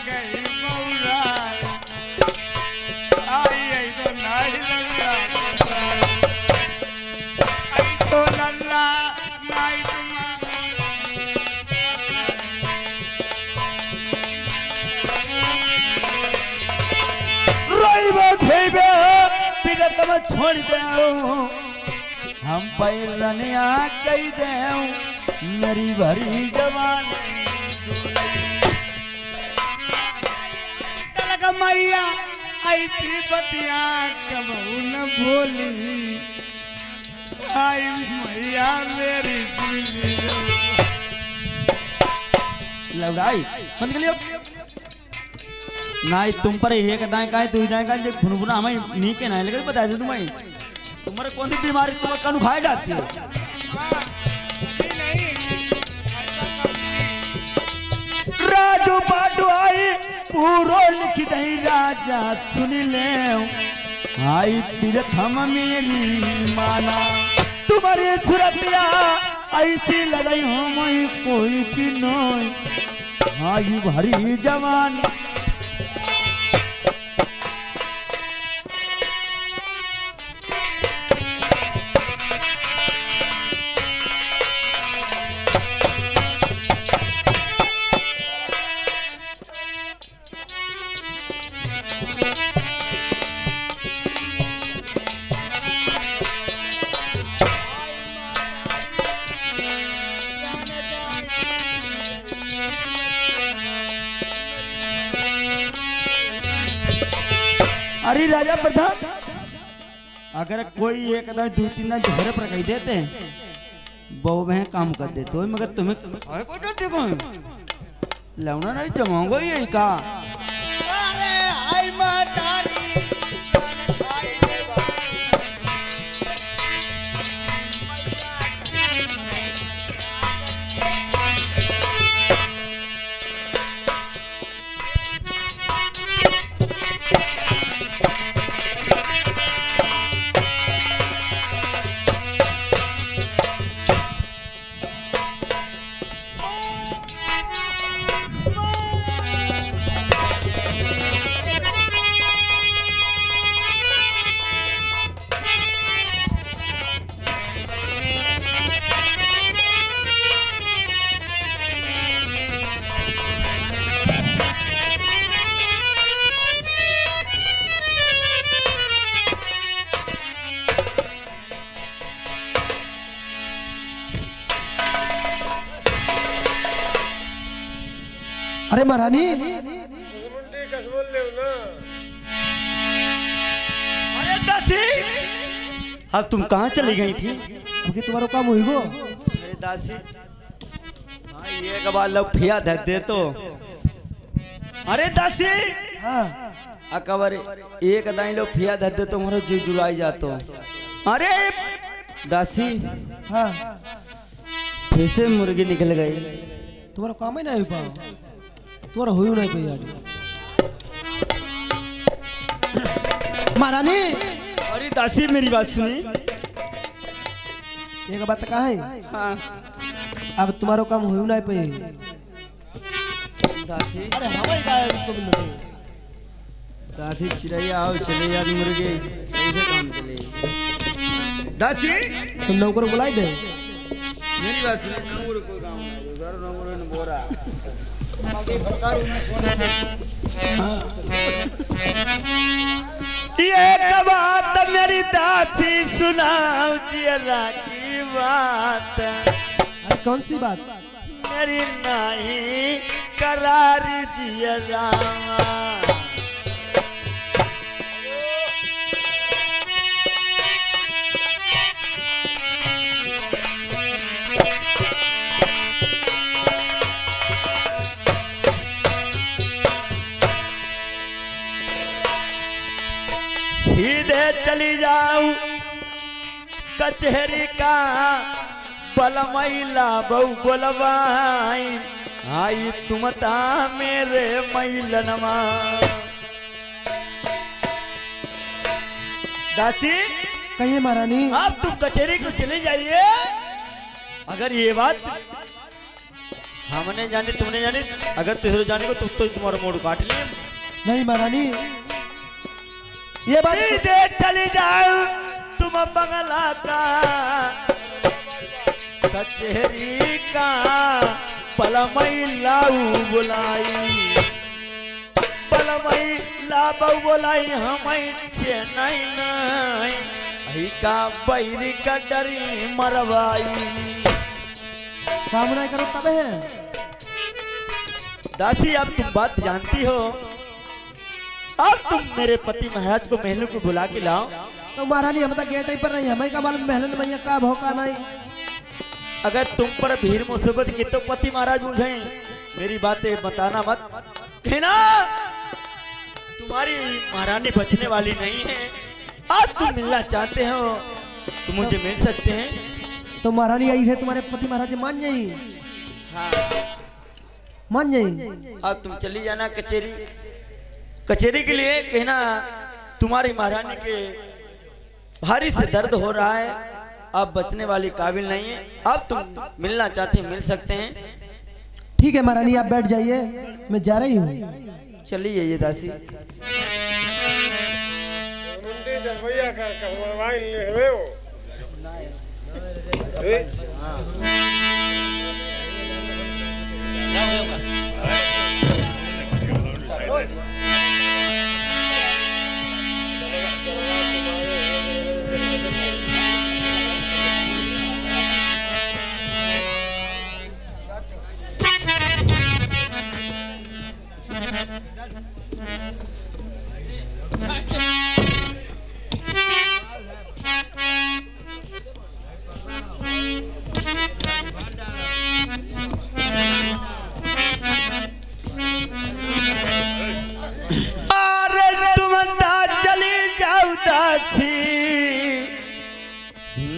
गई मौला आई तो नहीं लल्ला आई तो लल्ला नहीं तम छोड़ दे हम पैरनिया कही दे मेरी भरी जवानी तलक मैया आई थी बतिया कबू न बोली आई मैया मेरी दिली लौड़ाई बंद कर लियो नाई तुम पर एक दाएं काहे तू दाएं काहे भुनभुना हमें नहीं के नहीं लेकिन बता दे तुम्हें तुम्हारे कौन सी बीमारी तुम्हें कानू खाए जाती है राजू पाटू आई पूरो लिख दई राजा सुन ले आई प्रथम मेरी माना तुम्हारे सुरतिया ऐसी लगाई हो मैं कोई की नोई आई भरी जवानी अरे राजा प्रधान अगर कोई एक ना दो तीन ना घर पर कही देते बहु में काम कर देते हो मगर तुम्हें को डरते कौन लौना नहीं जमाऊंगा यही का अरे आई मातारी अरे महारानी अरे दासी अब तुम कहाँ चली गई थी अब तुम्हारा काम हुई गो अरे दासी हाँ ये कबाल लोग फिया दे तो अरे दासी हाँ अकबर एक दाई लोग फिया दे तो तुम्हारा जी जुलाई जातो अरे दासी हाँ फिर से मुर्गी निकल गई तुम्हारा काम ही नहीं हो पाओ तुम्हारा हुई नहीं कोई आज महारानी अरे दासी मेरी बात सुनी एक बात कहा है हाँ अब तुम्हारा काम हुई नहीं पे दासी अरे हवाई का तो भी नहीं दादी चिड़ैया आओ चले यार मुर्गे कैसे काम चले दासी तुम नौकर बुलाई दे मेरी बात सुनो नौकर कोई काम नहीं उधर नौकर ने बोरा ये बात मेरी दासी सुनाओ जिया की बात अरे कौन सी बात मेरी नहीं करार जिया सीधे चली जाऊं कचहरी का बलमैला बहु बोलवाई आई तुम ता मेरे मैलनमा दासी कहिए महारानी आप तुम कचहरी को चले जाइए अगर ये बात हमने जाने तुमने जाने, अगर तुझे जाने को तो तुम्हारा मोड़ काट लिए। नहीं महारानी, ये बात सीधे चली जाओ तुम बंगला का कचहरी का पलमई लाऊ बुलाई, पलमई लाबऊ बुलाई हमें चेन्नई नहीं अही का बैरी का डरी मरवाई। कामना करो तब है। दासी अब तुम बात जानती हो, अब तुम मेरे पति महाराज को महलों को बुला के लाओ। तो महारानी हम तो गेट पर नहीं, हमें का मालूम महलन मैया का भौका नहीं। अगर तुम पर भीड़ मुसीबत की तो पति महाराज बुझे, मेरी बातें बताना मत कहना। तुम्हारी महारानी बचने वाली नहीं है। आज तुम मिलना चाहते हो तो मुझे मिल सकते हैं। तो महारानी आई है, तुम्हारे पति महाराज मान जाई। हाँ मान जाई। अब तुम चली जाना कचेरी, कचेरी के लिए कहना तुम्हारी महारानी के भारी से दर्द हो रहा है, अब बचने वाली काबिल नहीं है। अब तुम मिलना चाहते हैं मिल सकते हैं। ठीक है महारानी, आप बैठ जाइए, मैं जा रही हूँ। चली जाइए दासी।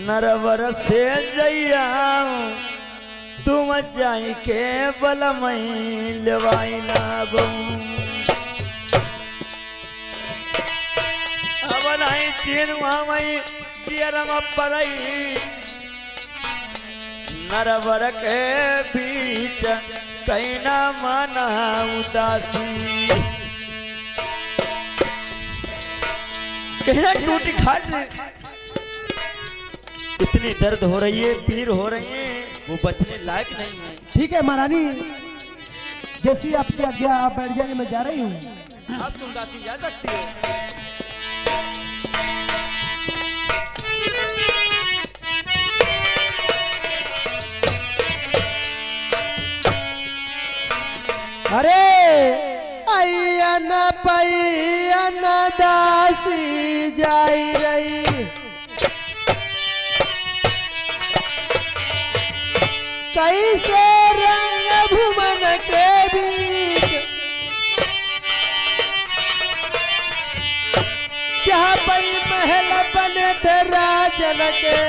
नरवर से जइया तुम चाई के बलमई लेवाई लाबो, अब नहीं चिन्ह मई जियरम परई नरवर के बीच कहीं ना माना उदासी। कहना टूटी खाट इतनी दर्द हो रही है, पीर हो रही है, वो बचने लायक नहीं है। ठीक है महारानी, जैसी आपकी आज्ञा, आप बैठ जाइए, मैं जा रही हूँ। अब तुम दासी जा सकती हो। अरे आइया न पैया न दासी जाई रही, कैसे रंग भुवन के बीच जहाँ पई महल बने थे राजन के,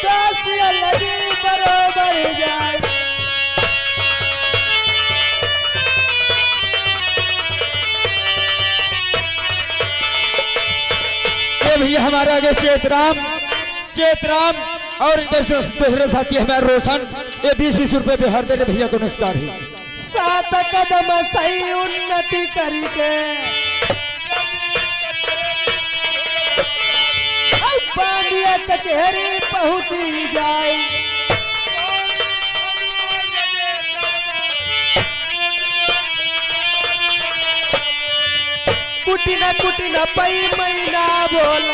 दासिया लगी बरोबर जाए। ये भैया हमारे आगे चेतराम और इधर से दूसरे साथी हमारे रोशन, ये 20-20 रुपए बिहार दे भैया को नमस्कार है। 7 कदम सही उन्नति करके बांडिया कचहरी पहुंची जाए, कुटी न पई महीना बोल,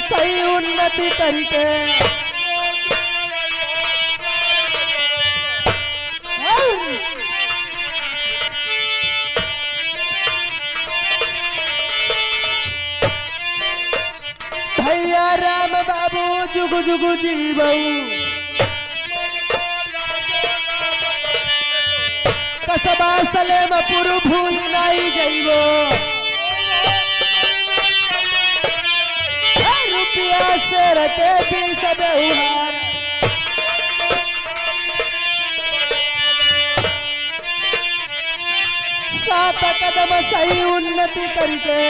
सही उन्नति करके भैया राम बाबू जुगु जुगु जीवऊ, कसबा सलेमपुर भूल नहीं जइबो, रुपया से रखे भी सब उहार, सात कदम सही उन्नति करके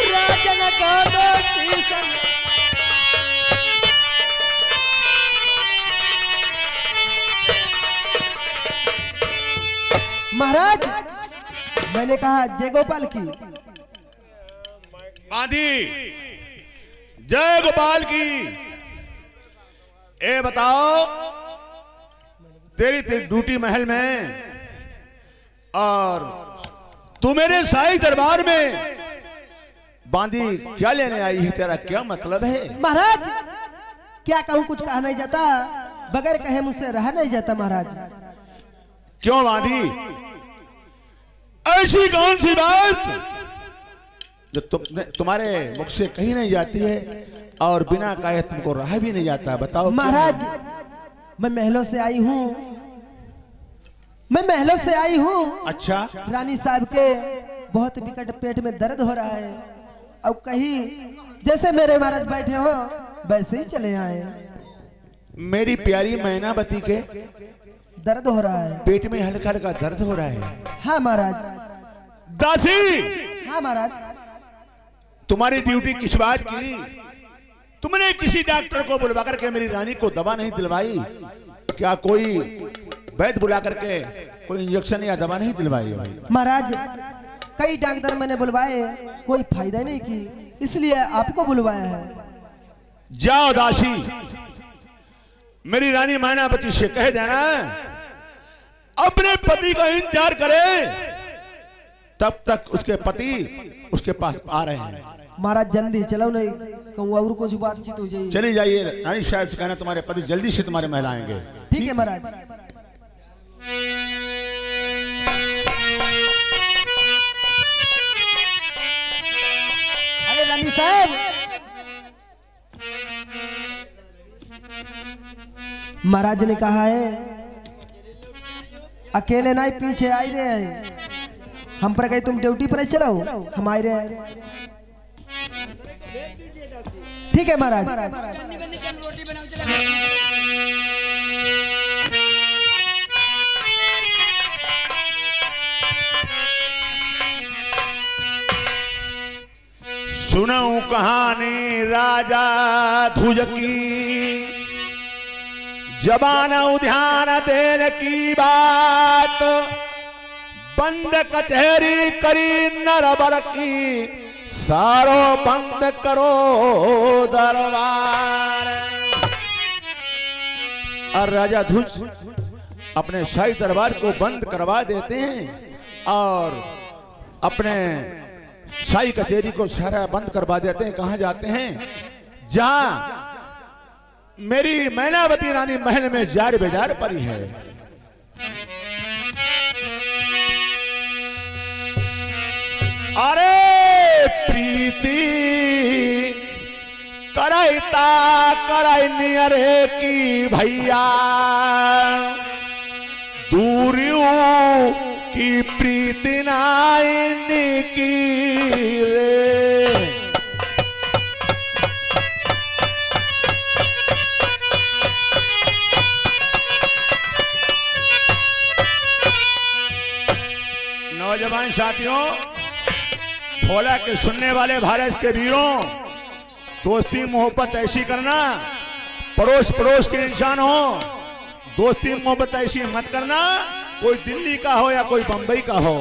राजन को दोषी महाराज, मैंने कहा जय गोपाल की। आदि जय गोपाल की। ए बताओ, तेरी ड्यूटी महल में और तू मेरे शाही दरबार में बांदी क्या लेने आई है? तेरा क्या मतलब है? महाराज क्या कहूँ, कुछ कहा नहीं जाता, बगैर कहे मुझसे रहा नहीं जाता महाराज। क्यों बांदी? ऐसी कौन सी बात जो तुम्हारे मुख से कही नहीं जाती है और बिना कहे तुमको रहा भी नहीं जाता? बताओ महाराज। मैं महलों से आई हूँ, मैं महलों से आई हूँ। अच्छा, रानी साहब के बहुत विकट पेट में दर्द हो रहा है, अब कहीं जैसे मेरे महाराज बैठे हो वैसे ही चले आए। मेरी प्यारी मैनावती के दर्द हो रहा है, पेट में हल्का हल्का दर्द हो रहा है। हाँ महाराज। दासी, हाँ महाराज। तुम्हारी ड्यूटी किस बात की? तुमने किसी डॉक्टर को बुलवा करके मेरी रानी को दवा नहीं दिलवाई क्या? कोई वैद्य बुला करके कोई इंजेक्शन या दवा नहीं दिलवाई? महाराज कई डॉक्टर मैंने बुलवाए, कोई फायदा नहीं की, इसलिए आपको बुलवाया है। जाओ दासी, मेरी रानी मैनावती से कह देना अपने पति का इंतजार करे, तब तक उसके पति उसके पास आ रहे हैं। महाराज जल्दी चलो, नहीं कहूँ और कुछ बातचीत हो जाएगी। चली जाइए, रानी साहब से कहना तुम्हारे पति जल्दी से तुम्हारे महल आएंगे। ठीक है महाराज। अरे रानी साहब, महाराज ने कहा है अकेले नहीं पीछे आई रहे हैं, हम पर कहीं तुम ड्यूटी पर चलो, हम आए रहे हैं। ठीक है महाराज। सुनाऊं कहानी राजा ध्रुज की, जबान उद्यान देन की बात, बंद कचहरी करी नरबर की, सारो बंद करो दरबार। और राजा ध्रुज अपने शाही दरबार को बंद करवा देते हैं और अपने शाही कचहरी को सारा बंद करवा देते हैं। कहां जाते हैं? जहां मेरी मैनावती रानी महल में जार बेजार पड़ी है। अरे प्रीति करैता करैनी अरे की भैया, दूरियों की प्रीति नाइनी की रे। नौजवान साथियों, खोला के सुनने वाले भारत के वीरों, दोस्ती मोहब्बत ऐसी करना, पड़ोस पड़ोस के इंसान हो, दोस्ती मोहब्बत ऐसी मत करना कोई दिल्ली का हो या कोई बंबई का हो।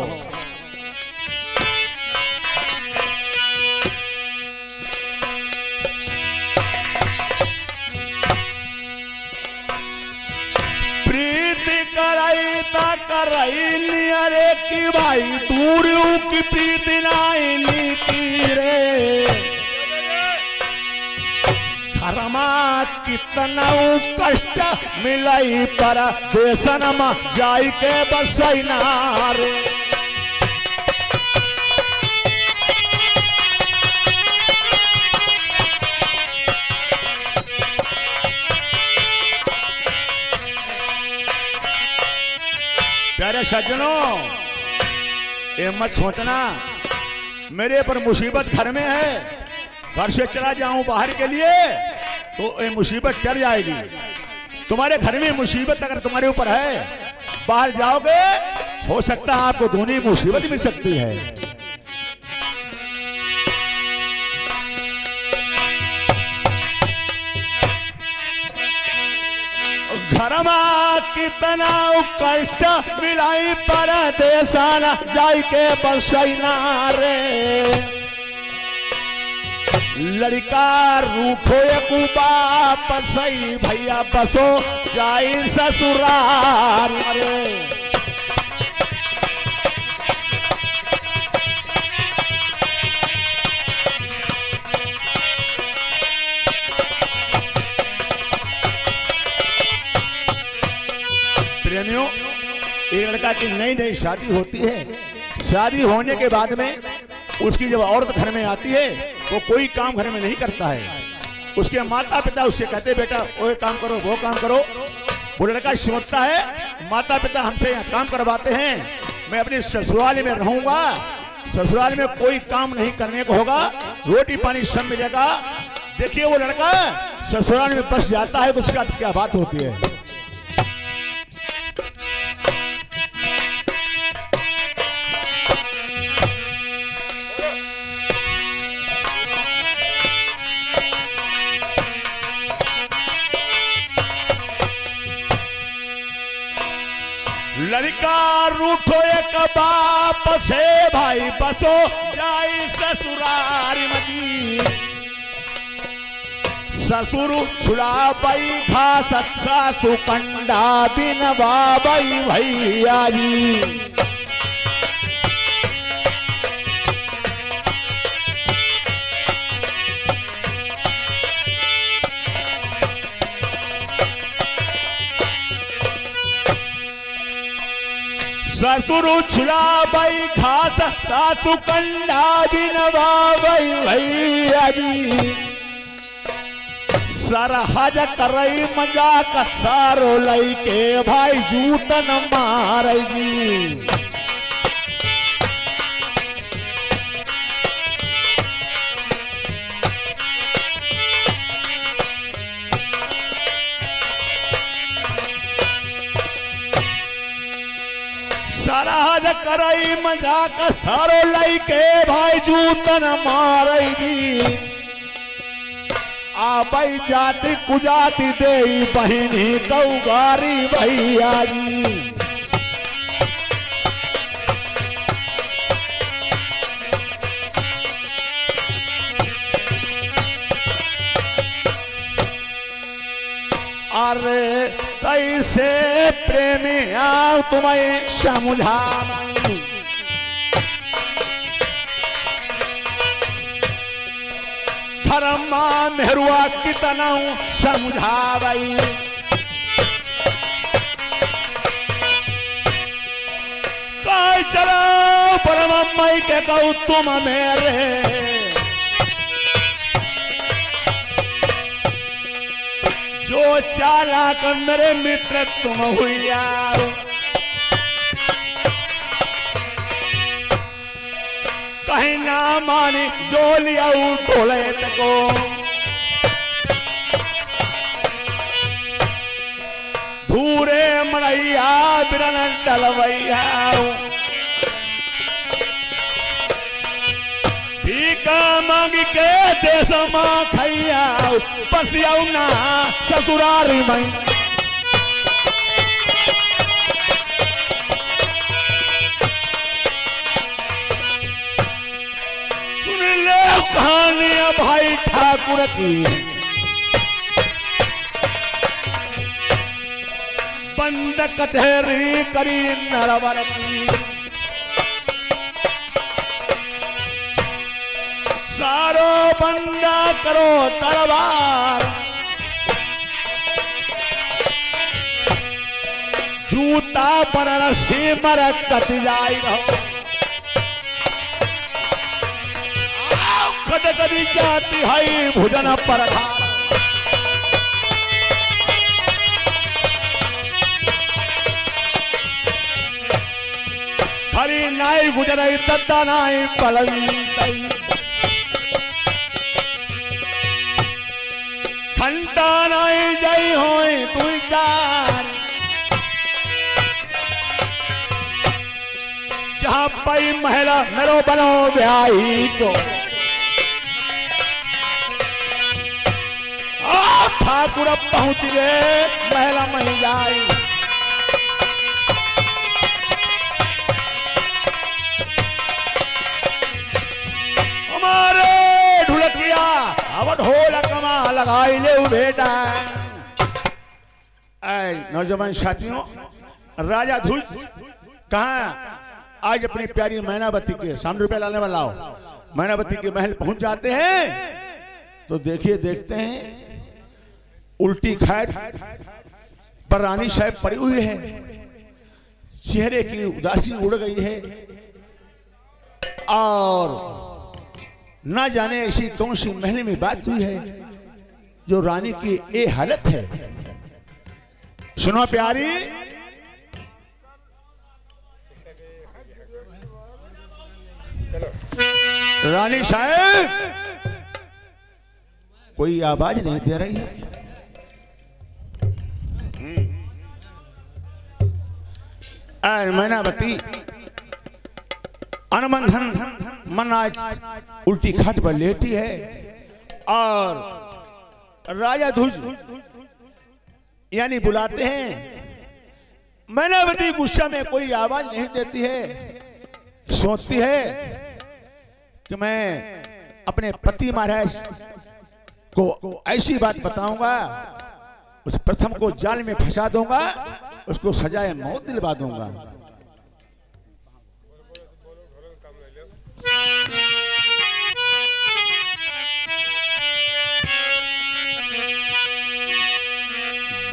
प्रीति कराई ता कराई अरे की भाई, दूरियों की प्रीति नाइनी की रे। धर्मा कितना कष्ट मिलाई पर देशन में जाई के बसैना रे। प्यारे सज्जनों, ये मत सोचना मेरे पर मुसीबत घर में है, घर से चला जाऊं बाहर के लिए तो ये मुसीबत टल जाएगी। तुम्हारे घर में मुसीबत अगर तुम्हारे ऊपर है, बाहर जाओगे हो सकता है आपको दूनी मुसीबत मिल सकती है। घरमा कितना कष्ट मिलाई परदेसाना जाई के बसैना रे। लड़का रूठो एक वापस भैया बसो जाई ससुराल रे। प्रेमियों, एक लड़का की नई नई शादी होती है। शादी होने के बाद में उसकी जब औरत घर में आती है वो कोई काम घर में नहीं करता है। उसके माता पिता उससे कहते बेटा वो काम करो वो काम करो। वो लड़का सोचता है माता पिता हमसे यहाँ काम करवाते हैं, मैं अपने ससुराल में रहूंगा, ससुराल में कोई काम नहीं करने को होगा, रोटी पानी सब मिलेगा। देखिए वो लड़का ससुराल में बस जाता है तो उसके बाद क्या बात होती है। लड़का रूठो एक बाप से भाई बसो जाई ससुराल मजी। ससुर छुड़ाबई घास सासु कंडा बिन बाबई भैया जी। ससुर छुड़ाबई घास सासु कंडा बिन बाबई भैया जी। सरहज करई मजाक सारो लई के भाई जूतन मारगी। सरहज करई मजाक सारो लई के भाई जूतन मारगी। आबई जाति कुजाति देई बहिनी कौगारी भैया जी। अरे कैसे प्रेमी आओ तुम्हें समझाऊं। धर्मा मेहरुआ कितना समझावई। कई चलो परमम्मई के कहू तुम मेरे। जो चालाक मेरे मित्र तुम हुआ। कहीं ना मानी जो लिया टोले को। धूरे मड़ैया बिरन डलवैया। भीका मांग के देश मां खैया पसिया ना ससुरारी मई। सुन ले कहानियां भाई ठाकुर की। बंद कचहरी करी नरवर की। सारो बंदा करो दरबार। जूता पर रस्सी मरकत जाई रहो। खट कदी जाती है भुजन पर। खरी नाई गुजरई तत्ता नाई पलवी तई। घंटा नाई जई होई तू चार। जहां पाई महिला मेरो बनो ब्याही को ठाकुर पहुंच गए महिला मही जाई। हमारे ढुलकिया अब ढोलक कमा लगाई ले बेटा। नौजवान साथियों, राजा ध्वज कहाँ आज अपनी प्यारी मैनावती के सामने रुपया लाने वाला हो, मैनावती के महल पहुंच जाते हैं तो देखिए देखते हैं उल्टी खैर पर रानी साहब पड़ी हुई है, चेहरे की उदासी उड़ गई है और ना जाने ऐसी कौन सी महल में बात हुई है जो रानी की ये हालत है। सुनो प्यारी, रानी साहब कोई आवाज नहीं दे रही है। मैनावती अनुमंथन मन आज उल्टी खाट पर लेटी है और राजा ध्वज यानी बुलाते हैं। मैनावती गुस्सा में कोई आवाज नहीं देती है, सोचती है कि मैं अपने पति महाराज को ऐसी बात बताऊंगा, उस प्रथम को जाल में फंसा दूंगा, उसको सजाए मौत दिलवा दूंगा।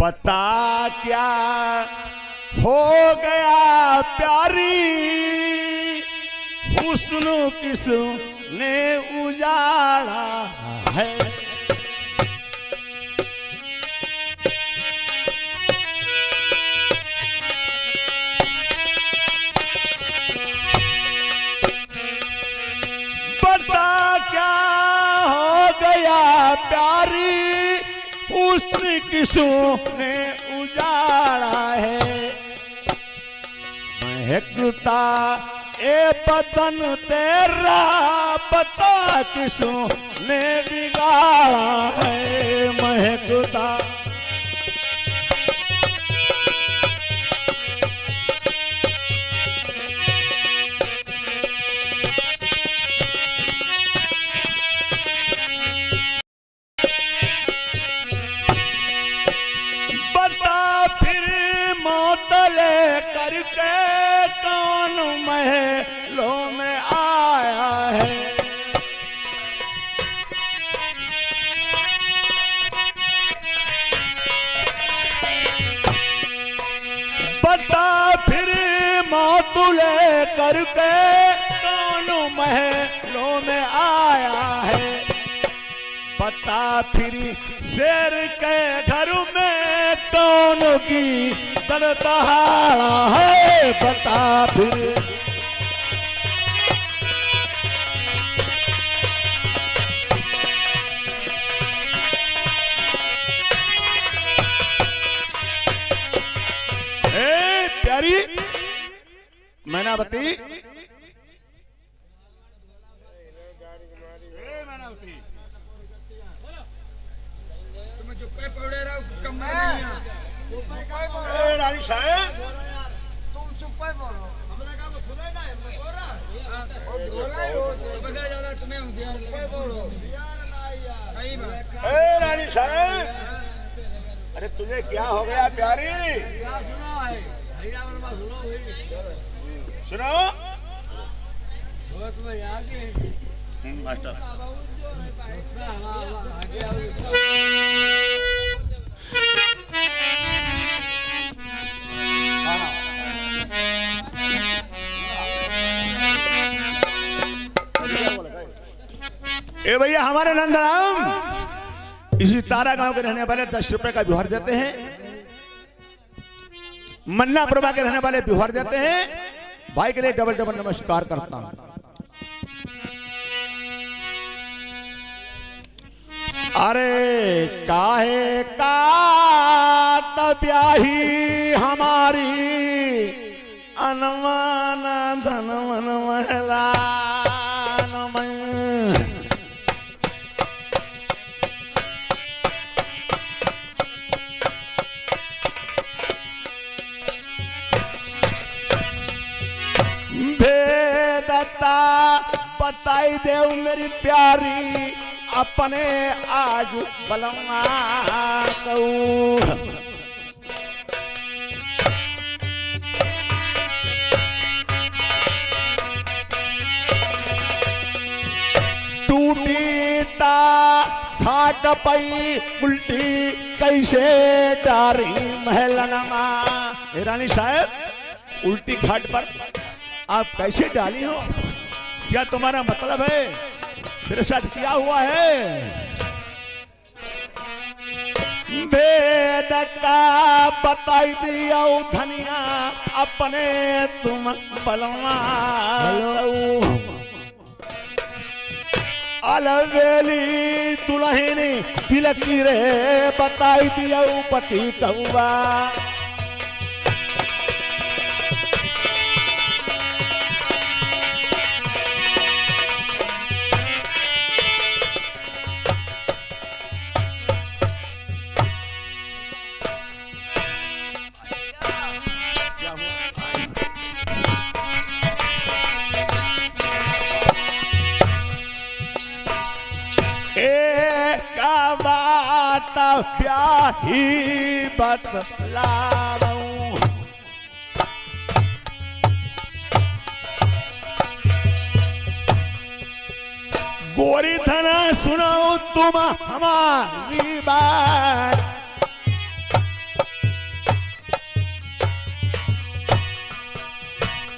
बता क्या हो गया प्यारी, हुस्न किसने उजाड़ा है। प्यारी हुस्न किसने उजाड़ा है, महकता ए बदन तेरा बता किसने बिगाड़ा है, महकता करके कौन महलों में आया है। बता फिर मौत ले करके कौन महलों में आया है। बता फिर शेर के घर में कौन की दहाड़ा है। बता फिर प्यारी मैनावती, रानी साहब तुम चुप बोलो, रानी साहब, अरे तुझे क्या हो गया प्यारी? सुनो मास्टर, ए भैया हमारे नंदराम इसी तारा गांव के रहने वाले 10 रुपए का बिहार देते हैं, मन्ना प्रभा के रहने वाले बिहार देते हैं। भाई के लिए डबल डबल नमस्कार करता हूं। अरे काहे का तब्याही हमारी अनमान धन मन महला भेदता बताई देव मेरी प्यारी अपने आज बलमा कहूँ टूटीता खाट पई उल्टी कैसे डारी महलनमा। रानी साहब उल्टी खाट पर आप कैसे डाली हो? क्या तुम्हारा मतलब है? तेरे साथ क्या हुआ है? भेद का बताई दिया धनिया अपने तुम बलवा अलवेली दुल्हनी तिलकी रे बताई दिया पति कौआ। प्याही बतलाऊं गोरी धना सुनाओ तुम हमारी बात।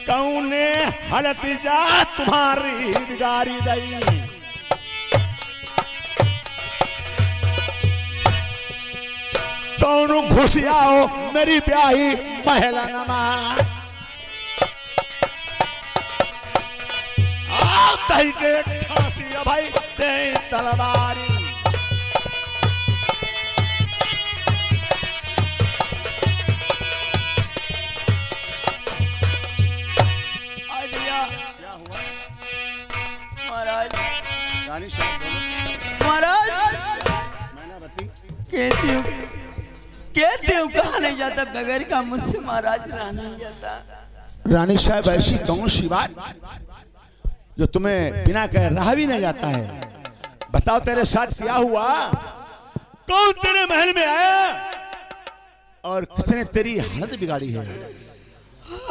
कौने हलत जा तुम्हारी बिगाड़ी दई। कौन घुसियाओ मेरी प्याही महला नमा। तही के ठासी भाई दे तलवारी। क्या हुआ महाराज? रानी साहब बोलो। महाराज मैनावती कहती हूँ कहा नहीं जाता बगैर का मुझसे महाराज रहा नहीं जाता। रानी साहब ऐसी कौन सी बात जो तुम्हें बिना कह रहा भी नहीं जाता है? बताओ तेरे साथ क्या हुआ? कौन तेरे महल में आया और किसने तेरी हालत बिगाड़ी है?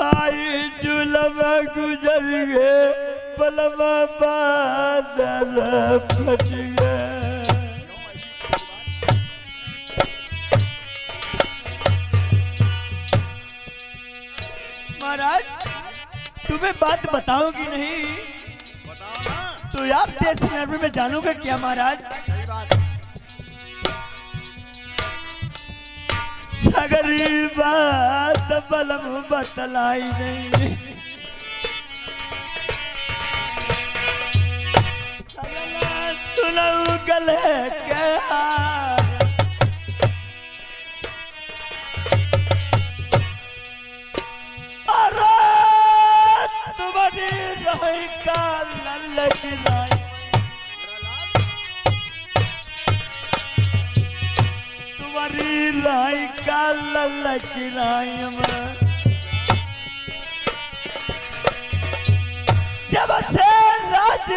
आई जुलमा गुजर गए बलमा बादल फट गए। महाराज तुम्हें बात बताओगी नहीं? तो आप देश नरमी में जानोगे क्या महाराज? सगरी बात बलम बतलाई नहीं। सुनऊ गले के हार तुम्हारी रही का लल्लकी नाई। तुम्हारी रही का लल्लकी नाई। जब से राज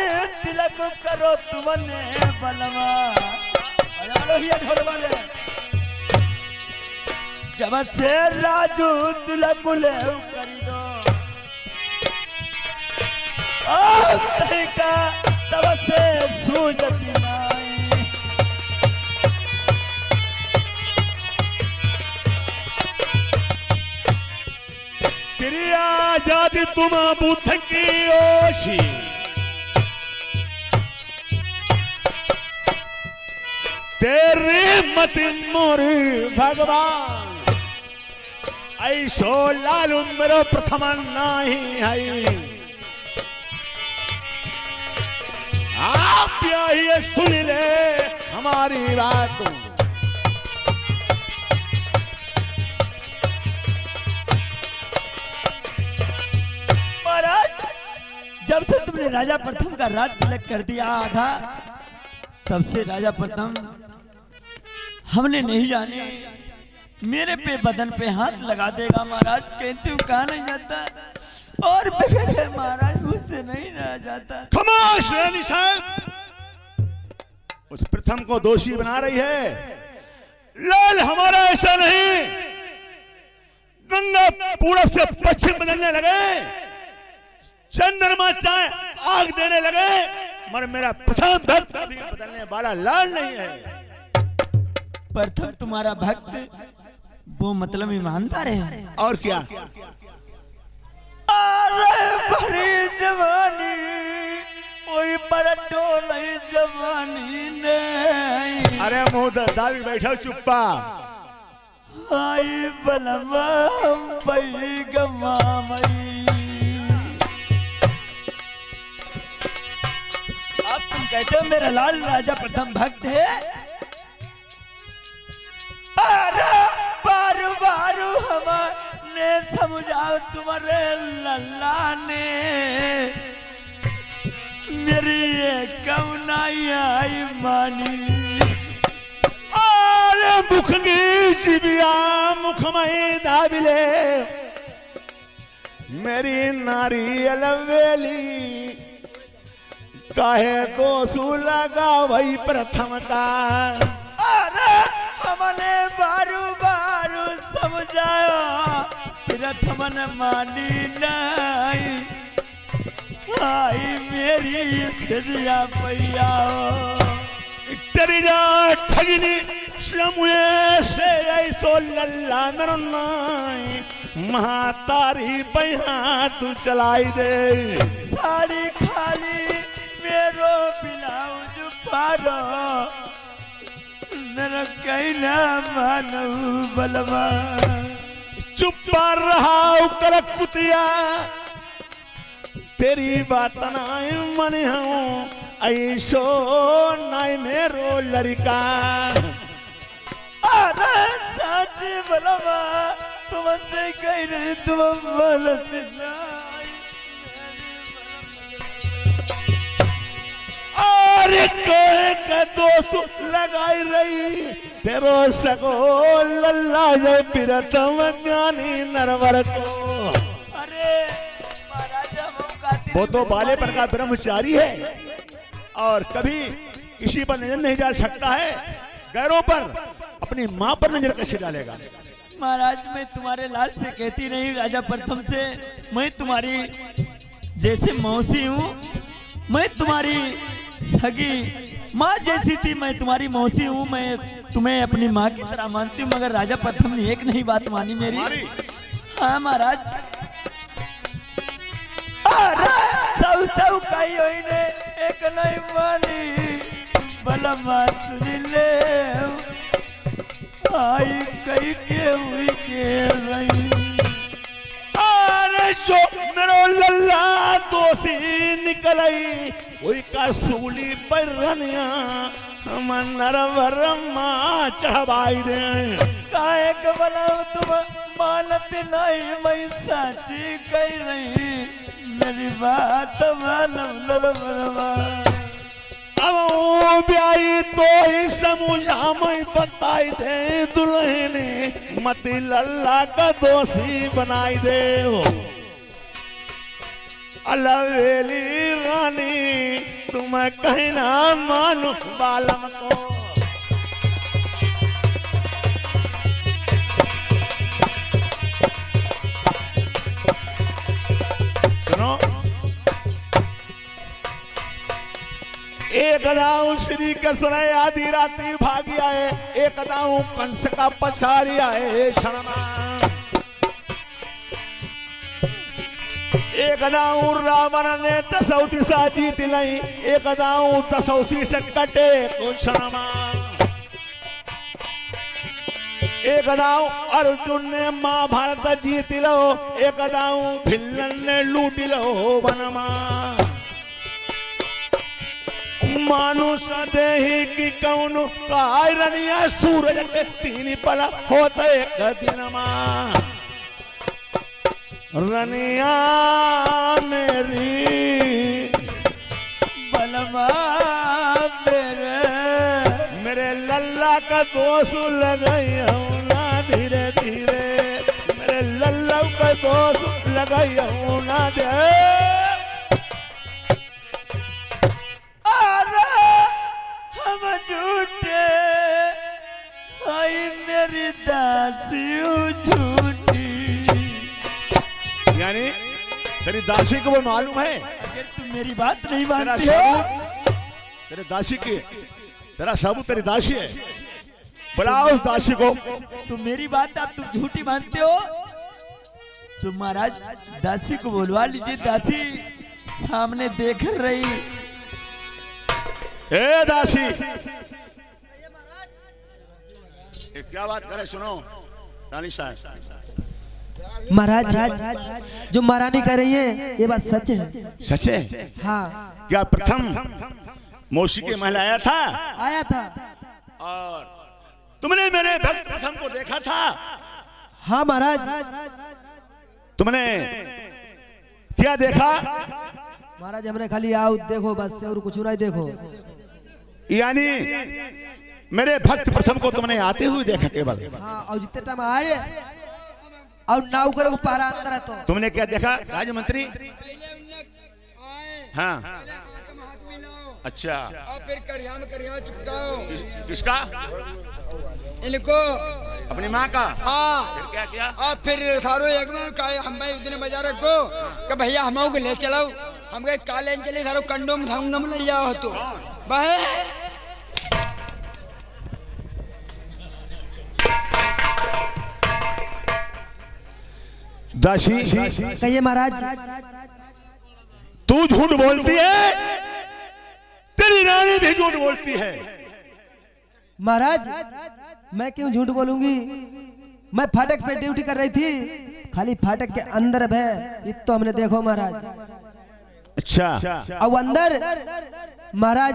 तिलक करो तुमने बलवा। ढोल वाले जब से राजू तिलक करी दो का तब से सूझती नाई। तेरी आजादी तुम बुद्ध की ओशी। तेरी मत मोरी भगवान ऐसो लालू मेरो प्रथम नहीं है। आप ये सुन ले हमारी बात। जब से तुमने राजा प्रथम का राज तिलक कर दिया आधा, तब से राजा प्रथम हमने नहीं जाने मेरे पे बदन पे हाथ लगा देगा महाराज, कहते हो कहा नहीं जाता और बेखे महाराज मुझसे नहीं रहा जाता। खामोश रानी साहब, उस प्रथम को दोषी बना रही है। लाल हमारा ऐसा नहीं, गंगा पूरब से पश्चिम बदलने लगे, चंद्रमा चाहे आग देने लगे, मगर मेरा प्रथम भक्त कभी बदलने वाला लाल नहीं है। प्रथम तुम्हारा भक्त वो मतलब ईमानदार है। और क्या? अरे भरी जवानी कोई पर डोली जवानी नहीं। अरे मुंह दादी बैठा चुप्पा। आई बलमा पई गमा मई। अब तुम कहते हो मेरा लाल राजा प्रथम भक्त है। अरे बारू बारू हमने समझाओ तुम्हारे लल्ला ने मेरी कौनाई आई मानी। अरे मुखनी जिबिया मुखमई दाबिले मेरी नारी अलवेली काहे को सुलगा वही प्रथम का। अरे हमने बारू बारू समझाया प्रथम ने मानी नहीं। आई मेरी सजिया पैया तेरी जा ठगिनी श्रमुए से ऐसो लल्ला नरनाई महातारी पैहा तू चलाई दे। साड़ी खाली मेरो ब्लाउज पारो मेरा कहीं ना मानो बलवा। चुप रहा कलक कुतिया तेरी बात नाई मन हूँ ऐसो नाई मेरो लड़का। अरे सच बलवा तुमसे कहीं नहीं तुम बोलत नहीं। अरे कोई का दोस्त लगाई रही तेरो सको लल्ला जय प्रथम ज्ञानी नरवर को। अरे महाराजा वो तो बाले पर का ब्रह्मचारी है और कभी किसी पर नजर नहीं डाल सकता है। गैरों पर अपनी माँ पर नजर कैसे डालेगा? महाराज मैं तुम्हारे लाल से कहती नहीं राजा प्रथम से, मैं तुम्हारी जैसे मौसी हूँ, मैं तुम्हारी सगी माँ जैसी थी, मैं तुम्हारी मौसी हूँ, मैं तुम्हें अपनी माँ की तरह मानती हूँ। मगर राजा प्रथम ने एक नहीं बात मानी मेरी। हाँ महाराज। अरे सब कही हुई ने एक नहीं मानी बलमा सुनी ले आई कई के हुई के रही। अरे जो मेरो लल्ला दोषी निकल आई वही का सूली पर रनिया हम नरवर माँ चढ़वाई दे। काहे के बला तुम मानत नहीं मैं साची कही नहीं मेरी बात मालूम ललबलवा। अब वो ब्याई तो ही समझा मैं बताई दे दुल्हनी मती लल्ला का दोषी बनाई दे। अलवेली रानी तुम्हें कहीं ना मानो बालम को। सुनो, एक दाऊ श्री कृष्ण आदि राती भागी आए, एक दाऊ कंस का पछाड़ी आए शर्मा। एक दाऊ रावण ने दसौती सा जीत लाई, एक दाऊ दसौसी से कटे को शर्मा। एक दाऊ अर्जुन ने महाभारत जीत लो, एक दाऊ भिल्लन ने लूट लो वनमा। मानुष देही की कौन रनिया सूरज के तीन पल होते एक दिन रनिया मेरी का दोष लगाई हूँ ना धीरे धीरे, मेरे लल्ला का दोष लगाई हूँ ना दे। अरे हम झूठे, हाय मेरी दासी झूठी। यानी तेरी दासी को वो मालूम है? अगर तुम मेरी बात नहीं तेरा मानती हो, सबूत तेरे दासी की, तेरा सबूत तेरी दासी है, बुलाओ उस दासी को। तुम मेरी बात आप तुम झूठी मानते हो तो महाराज दासी को बुलवा लीजिए। दासी सामने देख रही। ए दासी, ये क्या बात करे, सुनो रानी साहब। महाराज जो महारानी कह रही है ये बात सच है। सच है? हाँ क्या प्रथम मौसी के महल आया था आया था। और तुमने मेरे भक्त प्रथम को देखा था? हाँ महाराज। तुमने क्या देखा? महाराज हमने खाली आओ देखो बस, और कुछ नहीं देखो। यानी मेरे भक्त प्रथम को तुमने आते हुए देखा केवल? हाँ और जितने टाइम आए और नाव करो को पारा अंदर है। तो तुमने क्या देखा राज्य मंत्री? हाँ अच्छा, और फिर करिया चिपकाओ। किसका? इनको अपनी माँ का? हाँ। फिर क्या किया? और फिर सारो एक में कहे हम भाई उतने बाजार को कि भैया हम को ले चलाओ। हम कहे काले चले सारो कंडोम धाउंडम ले जाओ तो भाई। दासी कहिए महाराज। तू झूठ बोलती है, तेरी रानी भी झूठ बोलती है। महाराज मैं क्यों झूठ बोलूंगी? मैं फाटक पे ड्यूटी कर रही थी, खाली फाटक के अंदर है तो हमने देखो महाराज। अच्छा, अब अंदर महाराज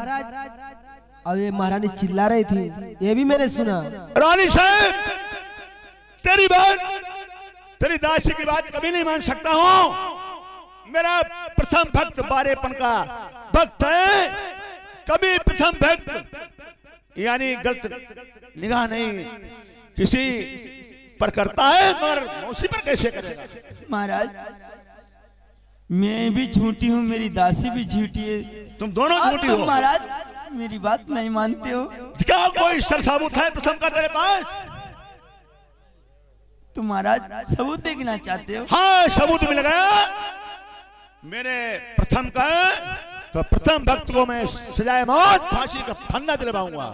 और ये महारानी चिल्ला रही थी, ये भी मैंने सुना। रानी साहब तेरी बात, तेरी दासी की बात कभी नहीं मान सकता हूँ। मेरा प्रथम भक्त बारेपन का भक्त है, कभी प्रथम भक्त यानी गलत निगाह नहीं किसी पर करता है, मगर मौसी पर कैसे करेगा? महाराज मैं भी झूठी हूँ, मेरी दासी भी झूठी है। तुम दोनों झूठी तुम हो। महाराज मेरी बात नहीं मानते हो। क्या कोई सबूत है प्रथम का तेरे पास? तुम महाराज सबूत देखना चाहते हो? हाँ सबूत मिल गया मेरे प्रथम का, तो प्रथम भक्त को मैं सजाए मौत फांसी का फंदा दिलवाऊंगा।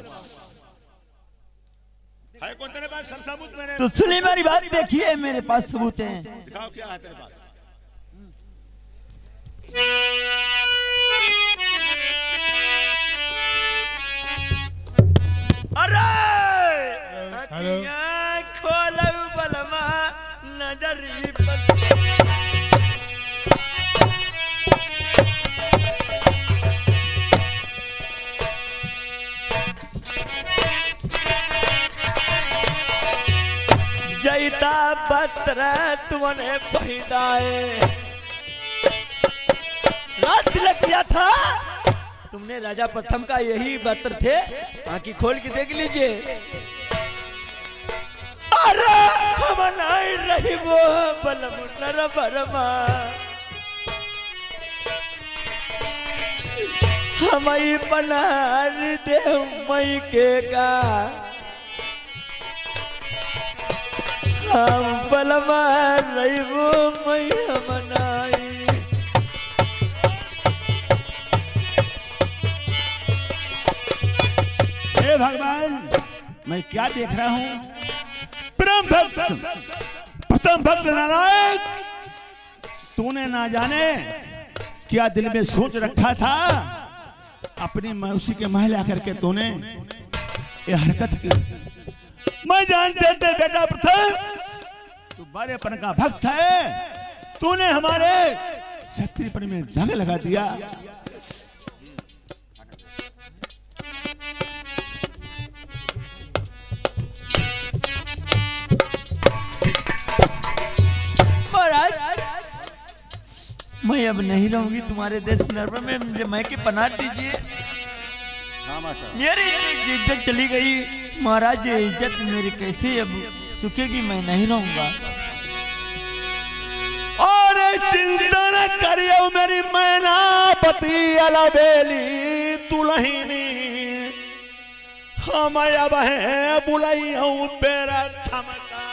है कौन तेरे पास सबूत? मेरे तो सुनिए मेरी बात, देखिए मेरे पास सबूत हैं। दिखाओ क्या है तेरे पास। अरे अखियाँ खोलो बलमा नजर बस। जैता बत्र तुमने बहिदाए रात लग गया था। तुमने राजा प्रथम का यही बत्र थे, आंखी खोल के देख लीजिए। अरे हम नहीं रही वो बलम नर बरमा, हम बनार दे मई के का, हम बलमा रही वो मई मनाई। हे भगवान मैं क्या देख रहा हूँ? परम भक्त प्रथम भक्त नारायण, तूने ना जाने क्या दिल में सोच रखा था, अपनी मौसी के महल आकर के तूने ये हरकत की। मैं जानते थे बेटा प्रथम तू बड़ेपन का भक्त है, तूने हमारे क्षत्रियपन में दाग लगा दिया। मैं अब नहीं रहूंगी तुम्हारे देश नरवर में, मुझे मैं की पनाह दीजिए। मेरी इज्जत चली गई। महाराज ये इज्जत मेरी कैसे अब चुकेगी, मैं नहीं रहूंगा। और चिंता न करियो मेरी मैना पति अलबेली दुल्हनी, हम अब है बुलाई हूँ पेरा थमका।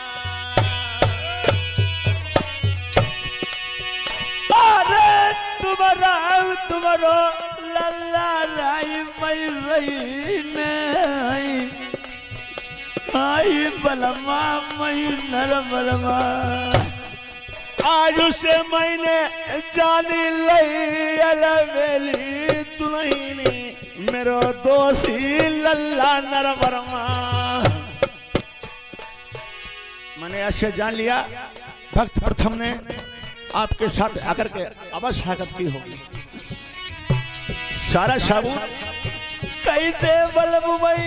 अरे तुम्हारो लल्ला राई मई रही नहीं, आई बलमा मई नर बलमा। आज से मैंने जानी लई अलबेली दुल्हनी, मेरो दोषी लल्ला नरवर्मा। मैंने ऐसे जान लिया भक्त प्रथम ने आपके साथ आकर के अवश्य हरकत की होगी। सारा सबूत कैसे बलबुमई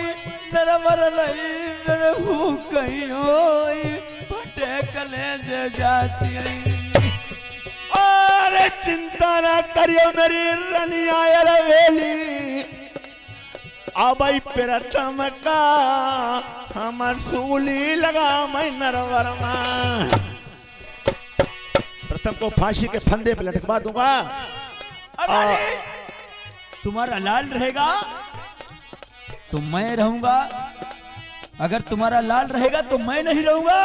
नरवर रही मेरे हूँ कहीं होई, फटे कलेज जाती और चिंता न करियो मेरी रनिया अलबेली, अब प्रथम का हम सूली लगा मैं नरवर्मा। प्रथम को फांसी के फंदे पे लटकवा दूंगा। तुम्हारा लाल रहेगा तो मैं रहूंगा, अगर तुम्हारा लाल रहेगा तो मैं नहीं रहूंगा।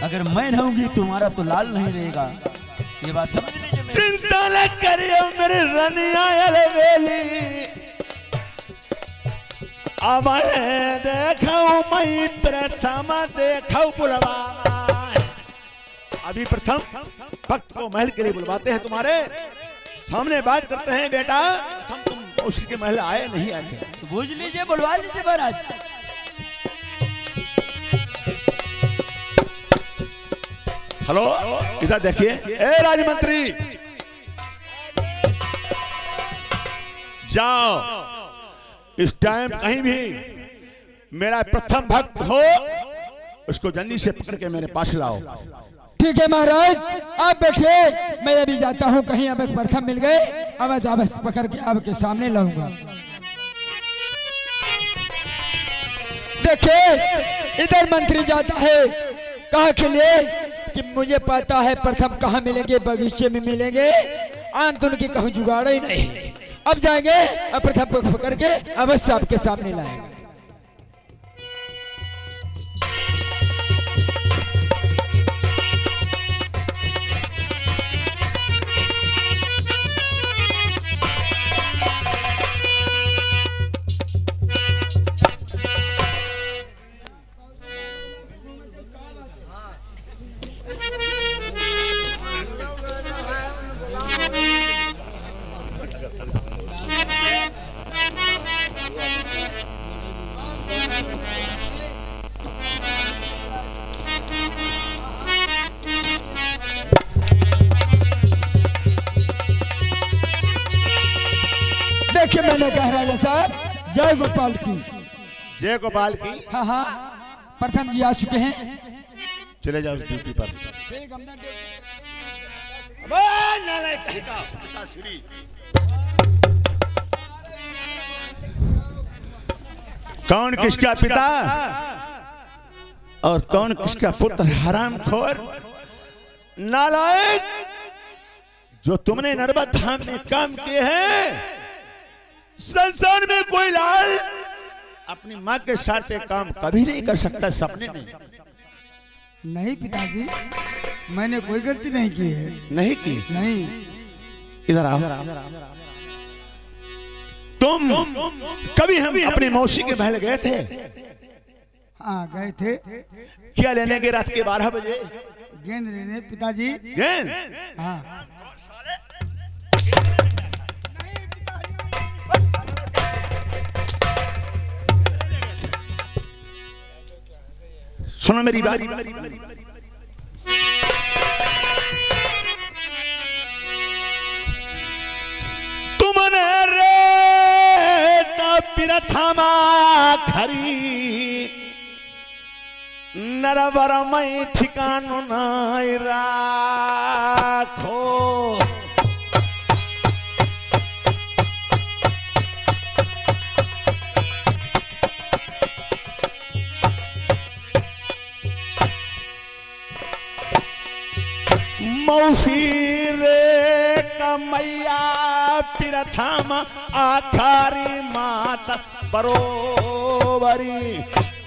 अगर मैं रहूंगी तुम्हारा तो लाल नहीं रहेगा, ये बात समझ लीजिए। चिंता न करियो मेरी रनिया अलबेली, अब देखो मैं प्रथम देखो बुलवाना। अभी प्रथम भक्त को महल के लिए बुलवाते हैं, तुम्हारे सामने बात करते हैं। बेटा तुम उसी के महल आए नहीं आए थे, तो बूझ लीजिए, बुलवा लीजिए महाराज। हेलो इधर देखिए, ए राजमंत्री जाओ, इस टाइम कहीं भी मेरा प्रथम भक्त हो उसको जल्दी से पकड़ के मेरे पास लाओ। ठीक है महाराज, आप बैठे, मैं अभी जाता हूँ कहीं। अब एक प्रथम मिल गए, अब पकड़ के आपके सामने लाऊंगा। देखिए इधर मंत्री जाता है कहा के लिए कि मुझे पता है प्रथम कहाँ मिलेंगे, बगीचे में मिलेंगे, अंत उनकी कहूँ जुगाड़ ही नहीं। अब जाएंगे, अब प्रथम को पकड़ के अवश्य आपके सामने लाएंगे। देखिए मैंने कह रहा साहब, जय गोपाल की। जय गोपाल की। हाँ हाँ, प्रथम जी आ चुके हैं, चले जाओ ड्यूटी पर। कौन किसका पिता और कौन किसका पुत्र? हरामखोर नालायक, जो तुमने नर्मदा धाम में काम किए हैं, संसार में कोई लाल अपनी माँ के साथ एक काम कभी नहीं कर सकता सपने में। नहीं पिताजी, मैंने कोई गलती नहीं की है। नहीं की? नहीं। इधर आओ। तुम कभी हम अपनी मौसी के महल गए थे? हाँ गए थे। क्या लेने के? रात के 12 बजे गेंद लेने पिताजी। गेंद? हाँ। सुनो मेरी बात, तुमने रेत प्रथमा खरी नरवरमय ठिकानो नाई राखो। मौसी रे कमैया प्रथम आखारी मात बरोबरी।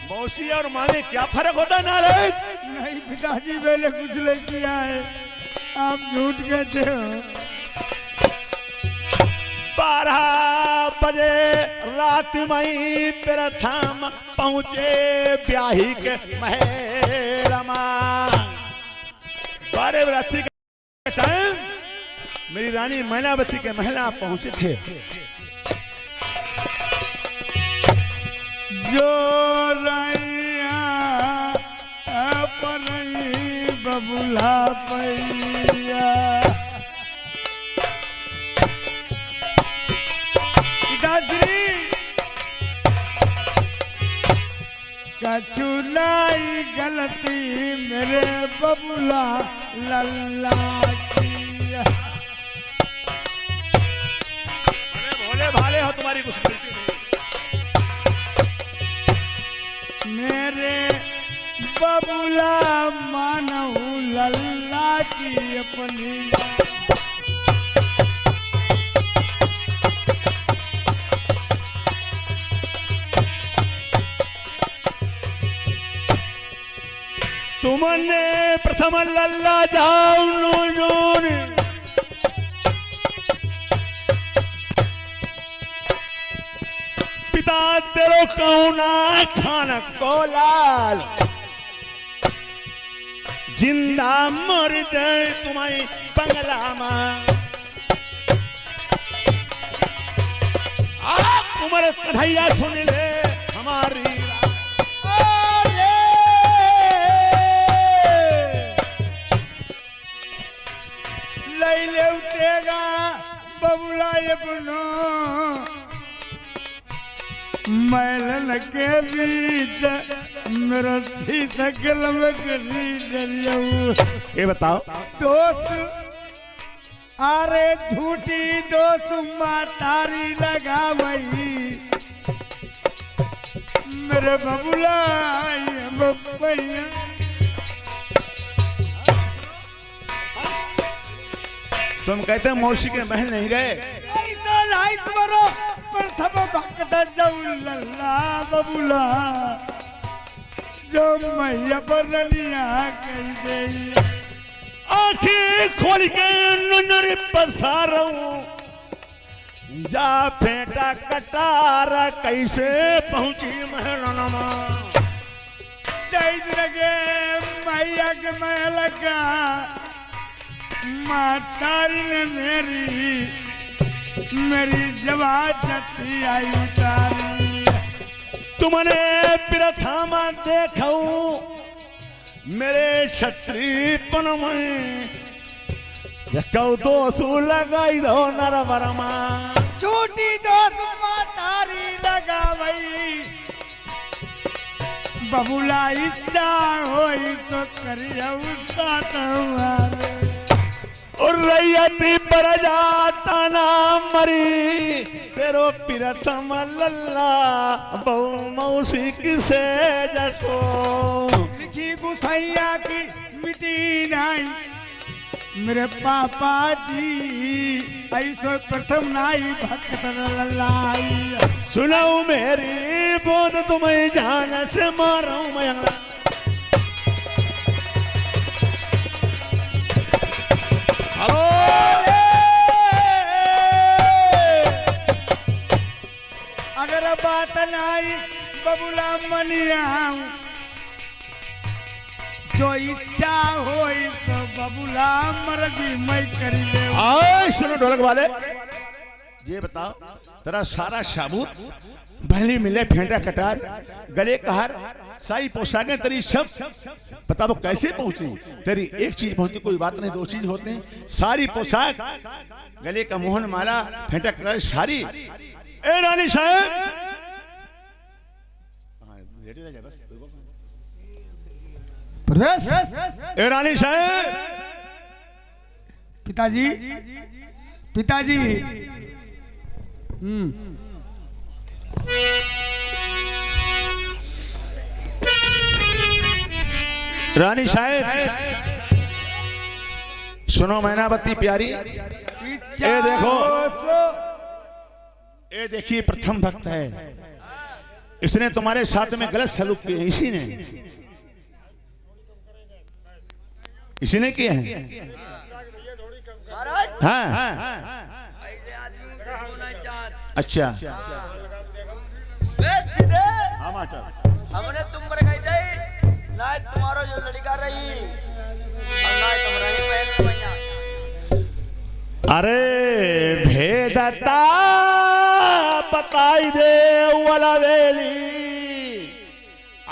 मौसी और माँ में क्या फर्क होता है नारायण? नहीं पिताजी, मैंने कुछ नहीं किया है, आप झूठ कहते हो। 12 बजे रात मई प्रथम पहुंचे ब्याही के महरमा। 12 रात्रि के टाइम मेरी रानी मैनावती के महल आप पहुंचे थे। जो रैया अपनी बबुला पैया। पिताश्री कछु नहीं गलती मेरे बबुला लल्ला की। अरे भोले भाले हो, तुम्हारी कुछ गलती नहीं। मेरे बबुला मानऊ लल्ला की अपनी। तुमने प्रथम लल्ला जाओ नून पिता तेरो कौना खान को लाल। जिंदा मर जाए तुम्हारी बंगला मां। तुम्हारे कन्हैया सुन ले हमारी। लैले उठेगा बबुला ये बुनो मैलन के बीच मेरा सीता कलम करी डरियाऊ। ये बताओ दोस्त अरे झूठी दोस्त मातारी लगा वही मेरे बबुला ये बबैया। तुम कहते मौसी के महल नहीं गए? ऐसा नहीं तुम्हारा प्रथम भक्त लल्ला बबुला जो मैया बरनिया कह दे। आंखें खोल के नजर पसारूं जा फेंटा कटारा कैसे पहुंची महलनमा। चैत लगे मैया के महल का मातारी ने मेरी जवाब जती आई उतारी। तुमने प्रथम देखो मेरे क्षत्रियपन में कौ दोसू लगाई दो नरवरमा। झूठी दोस्त मातारी लगा वही बबुला इच्छा होई तो करिया उसका तुम्हारे। और रैयती पर जाता ना मरी तेरो प्रथम लल्ला बहु मौसी किसे जसो। लिखी गुसैया की मिटी नहीं मेरे पापा जी ऐसो प्रथम नाई भक्त लल्लाई। सुनाऊ मेरी बोध तुम्हें जान से मारूं मैं। हेलो अगर बात नहीं बबुला मनिया जो इच्छा होई तो बबुला मर्जी मैं करी ले। सुनो ढोलक वाले, ये बताओ तेरा सारा साबुत पहली मिले फेंटा कटार गले का हार साई पोशाकें तेरी सब पता वो कैसे पहुंची। तेरी एक चीज पहुंची, कोई बात नहीं, दो चीज होते हैं। सारी पोशाक गले का मोहन माला फेंटा कटार सारी। ए रानी साहब ए रानी साहब। पिताजी पिताजी रानी साहब सुनो मैनावती प्यारी, इच्छा ये देखो। हो सो ये देखिए प्रथम भक्त है, इसने तुम्हारे साथ में गलत सलूक किए, इसी ने किए हैं। हाँ अच्छा हाँ मास्टर, हमने तुम पर कही थी ना तुम्हारा जो लड़का रही और ना तुम रही पहले भैया। अरे भेदता बताई दे वाला वेली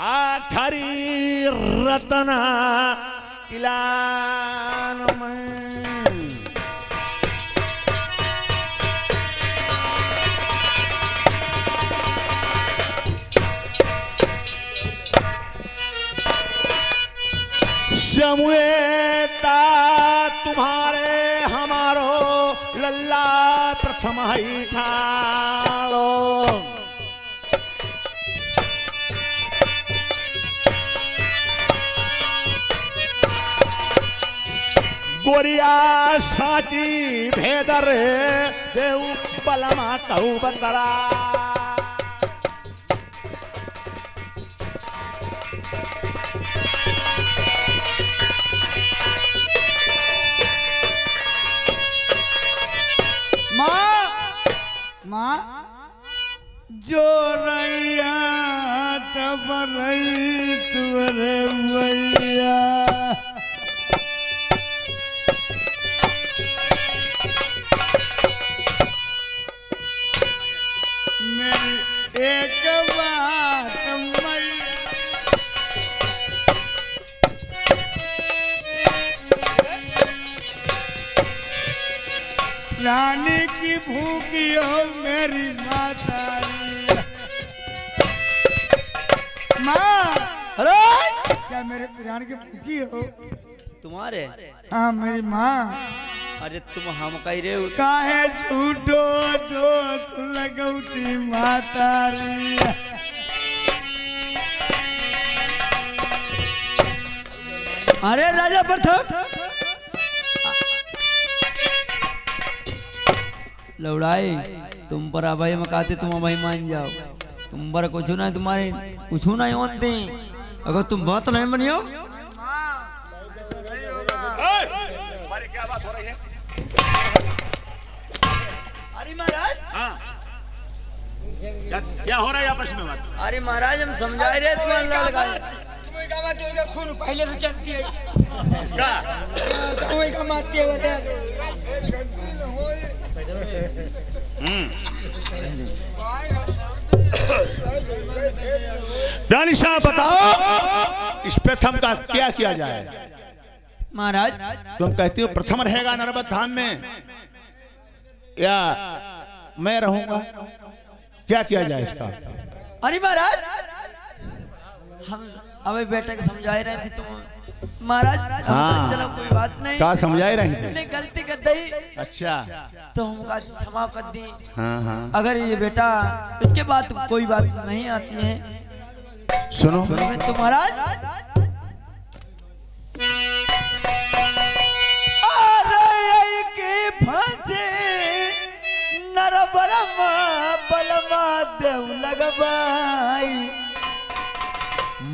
आखरी रतना किलान में। जमुएता तुम्हारे हमारो लल्ला प्रथम ही ठालो। गोरिया साची भेदर देव बलमा कहू बंदरा। माँ जो रैया तब रही तुरे भैया। मेरी एक बात रानी की भूखी हो मेरी माता। माँ हेलो, क्या मेरे प्राण की भूखी हो? तुम्हारे? हाँ मेरी माँ। अरे तुम हम कह रहे हो काहे झूठो दोस्त लगौती मातारी। अरे राजा प्रथम लौड़ाई तुम पर अभय मकाते तुम अभय मान जाओ। तुम पर कुछ ना तुम्हारे कुछ ना होती अगर तुम बहुत नहीं बनियो। क्या बात हो रही है? अरे महाराज क्या हो रहा है आपस में बात? अरे महाराज हम समझा रहे तुम अल्लाह लगाए तुम्हें का मारते हो खून पहले से चलती है इसका तुम्हें का मारते हो रानी साहब बताओ इस प्रथम का क्या किया जाए? महाराज तुम कहती हो प्रथम रहेगा नर्मद धाम में या मैं रहूंगा, क्या किया जाए इसका? अरे महाराज हम अबे बेटे को समझा रहे थे तुम महाराज। हाँ। चलो कोई बात नहीं, क्या समझाए रहे थे? तुमने गलती कर दी अच्छा तो हमका क्षमा कर दी। हाँ हाँ अगर ये बेटा इसके बाद कोई बात नहीं आती है सुनो तो महाराज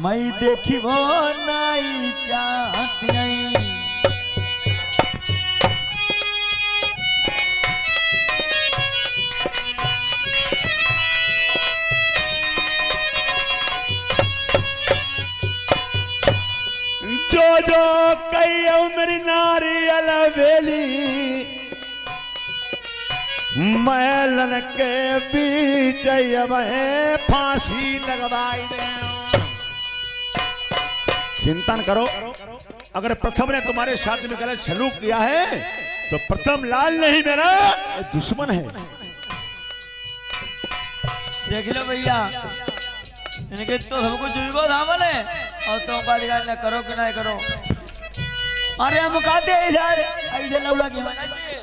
मैं देखी वो नहीं चाहती। जो जो कई मेरी नारी अलवेली महलन के बीच मैं फांसी लगवाई दे। चिंतन करो, अगर प्रथम ने तुम्हारे साथ में गलत सलूक किया है तो प्रथम लाल नहीं मेरा दुश्मन है। देख लो भैया इनके तो सबको जुड़को धामल है और तुम का दिखाई ना करो कि नहीं करो। अरे हम कहते इधर इधर लौड़ा के होना चाहिए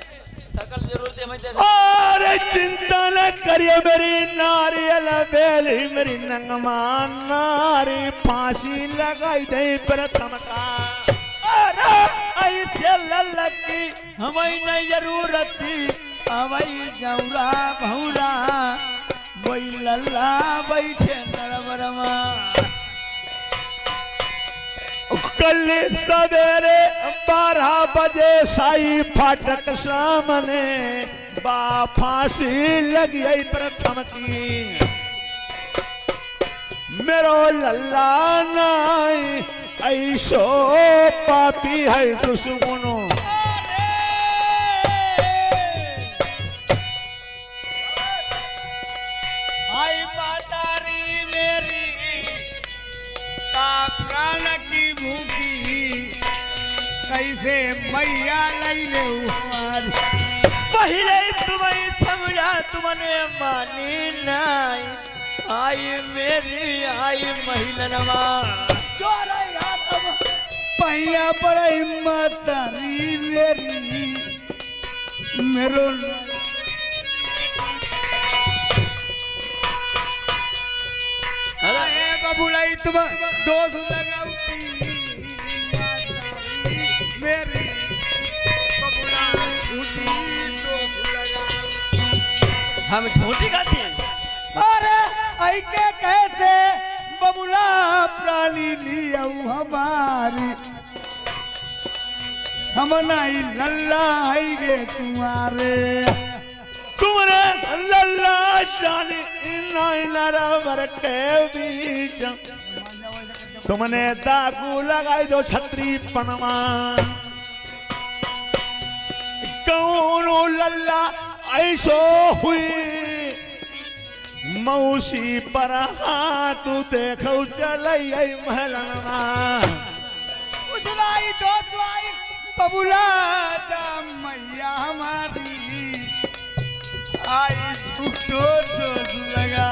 सकल जरूरत हमें दे। अरे चिंता न करिए मेरी नारी अलबेली मेरी नंगमा नारी फांसी लगाई दे प्रथम का। अरे ऐसे ललकी हमें नहीं जरूरत थी हवाई जौरा भौरा वही लल्ला बैठे नरवरमा कल सवेरे 12 बजे साई फाटक सामने बा फांसी लगी आई प्रथम की मेरो लल्ला नाई ऐसो पापी है दुश्मनों आई मातारी मेरी का प्राण की भूखी कैसे मैया लई ले हमारी पहले तुम्हें समझा तुमने मानी नाई आई मेरी आई महिलनवा पहिया पड़ई मातारी मेरी मेरो अरे बबुलाई तुम दोष लगाउती मेरी बबुला उठी दोष लगाउती हम झूठी गाती हैं अरे आई के कैसे बबुला प्राणी लियाऊ हमारी हम नहीं लल्ला आई गे तुम्हारे तुमने लल्ला शानी नाई नरवर के बीच तुमने दागू लगाई दो छतरी पनमा कौन लल्ला ऐसो हुई मौसी पर हाथ देखो चलई आई महलना उसलाई दो दुआई बबुला जा मैया हमारी आई झूठो दोष लगा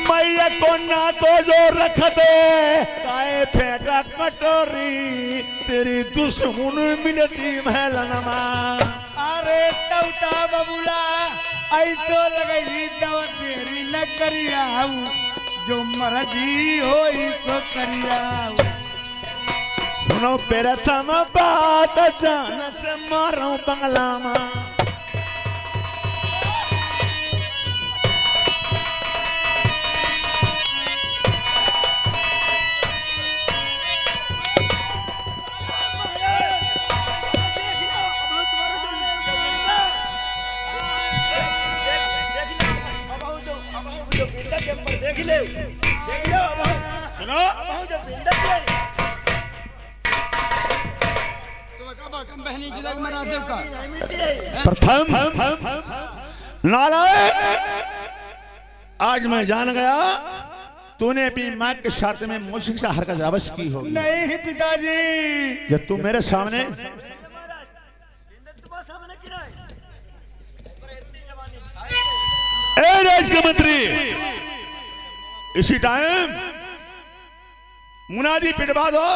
मैया को ना तो जो रख दे काए फेंका कटोरी तेरी दुश्मन मिलती महलनमा अरे तौता बबुला ऐसो लगई दवा तेरी न करियाऊ जो मर्जी हो सो करियाऊ सुनो प्रथम बात जान से मारो बंगला में प्रथम नालायक आज मैं जान गया तूने अपनी माँ के साथ में मुझसे से हरकत अवश्य की होगी नहीं पिताजी जब तू मेरे सामने ए राज के मंत्री इसी टाइम मुनादी पिटवा दो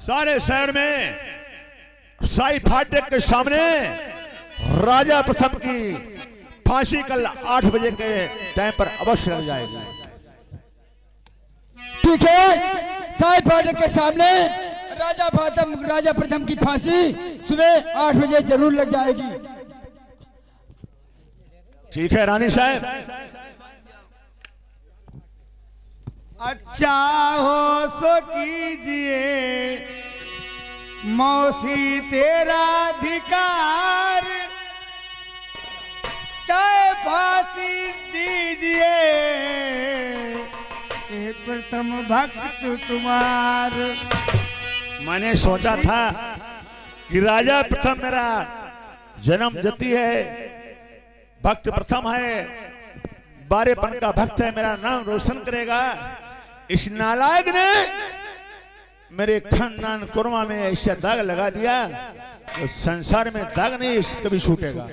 सारे शहर में साई फाटक के सामने राजा प्रथम की फांसी कल 8 बजे के टाइम पर अवश्य लग जाएगी। ठीक है, साई फाटक के सामने राजा प्रथम की फांसी सुबह 8 बजे जरूर लग जाएगी। ठीक है रानी साहब। अच्छा हो सो कीजिए मौसी तेरा अधिकार, चाहे फांसी दीजिए ए प्रथम भक्त तुम्हार। मैंने सोचा था कि राजा प्रथम मेरा जन्म जति है, भक्त प्रथम है, बारेपन का भक्त है, मेरा नाम रोशन करेगा। इस नालायक ने मेरे खानदान कुरमा में ऐसा दाग लगा दिया तो संसार में दाग नहीं कभी छूटेगा।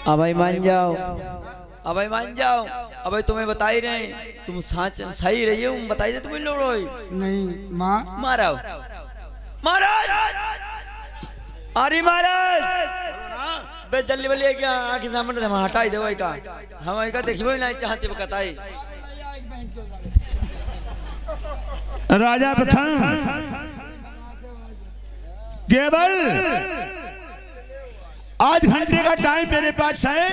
अब भाई मान जाओ, अब भाई मान जाओ। अब भाई तुम्हें बता ही रहे, तुम सही रही हो, बताई दे तुम्हें लोड़ो नहीं माँ मारो महाराज। अरे महाराज बे जल्दी बोलिए क्या आखिर सामने हम हटाई दे का हम का देखियो नहीं चाहते बताई राजा प्रथम केवल आध घंटे का टाइम मेरे पास है।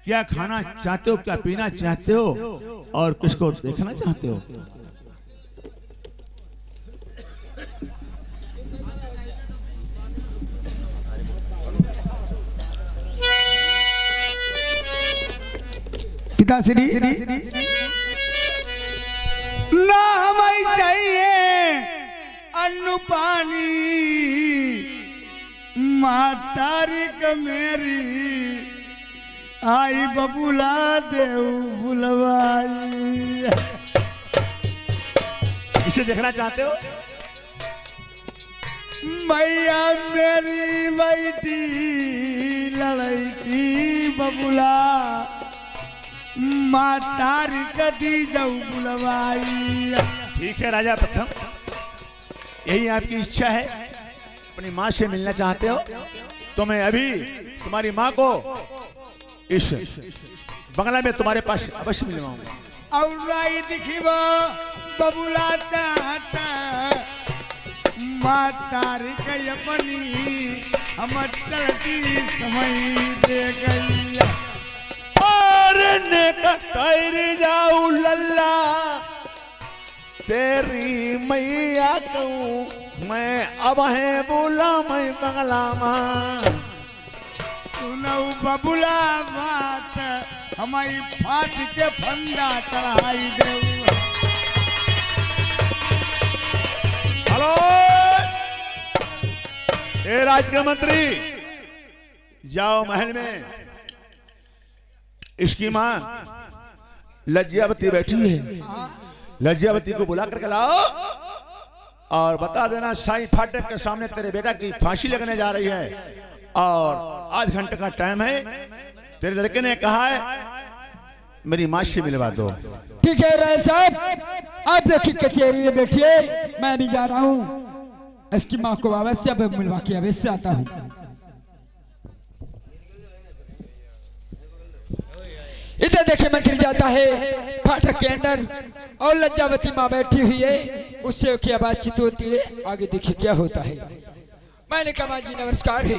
क्या खाना चाहते हो, क्या पीना चाहते हो, और किसको देखना चाहते हो? पिताश्री, ना हमें चाहिए अन्न पानी, मातारी क मेरी आई बबुला देव बुलवाई। इसे देखना चाहते हो? मैया मेरी बेटी लड़ाई की बबुला, मातारी कदी जाऊ बुलवाई। ठीक है राजा प्रथम, यही आपकी इच्छा है, अपनी माँ से मिलना चाहते हो, तो मैं अभी तुम्हारी माँ को इस बंगला में तुम्हारे पास अवश्य मिलवाऊंगा। और राई दिखिबो बबुला चाहता, मातारी कई अपनी हम चलती समय दे गई। और ने कटैर जाऊ लल्ला तेरी मैया कहूँ मैं, अब है बोला मैं बंगला माँ। सुनऊ बबुला बात हमारी फाट के फंदा चढ़ाई देऊ। हेलो ए राज के मंत्री, जाओ महल में, इसकी माँ लज्जावती बैठी है, लज्जावती को बुला करके लाओ और बता देना साईं फाटक के सामने तेरे बेटा की फांसी लगने जा रही है और आध घंटे का टाइम है। तेरे लड़के ने कहा है मेरी माँ से मिलवा दो। ठीक है राय साहब, आप देखिए कचहरी में बैठिए, मैं भी जा रहा हूँ, इसकी माँ को अवश्य मिलवा के अवश्य आता हूँ। इधर देखिए मंत्री जाता है फाटक के अंदर और लज्जावती माँ बैठी हुई है, उससे क्या बातचीत होती है, आगे देखिए क्या होता है। मैंने कहा जी नमस्कार है।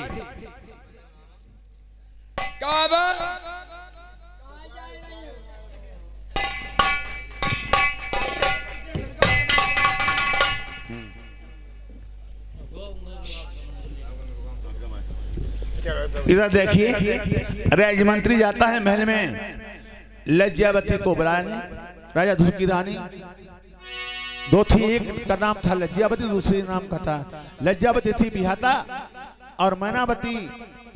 काबा इधर देखिए राज मंत्री जाता है महल में लज्जावती को बुलाने। राजा धुर की रानी दो थी, एक का नाम था लज्जावती, दूसरी नाम का था लज्जावती थी बिहाता और मैनावती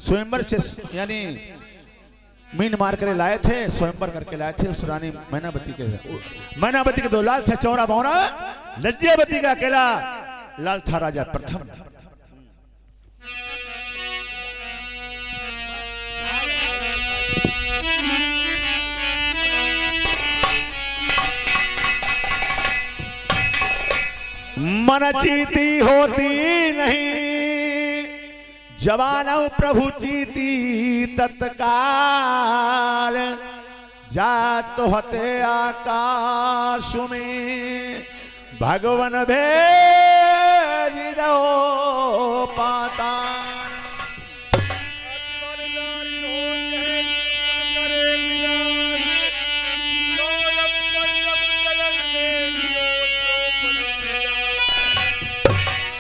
स्वयंवर से यानी मीन मार कर लाए थे, स्वयंवर करके लाए थे उस रानी मैनावती के दो लाल थे, चौरा बौरा। लज्जावती का अकेला लाल था राजा प्रथम। मन चीती होती नहीं, जवानों प्रभु चीती तत्काल, जात होते आकाश में भगवन भेज दो पाताल।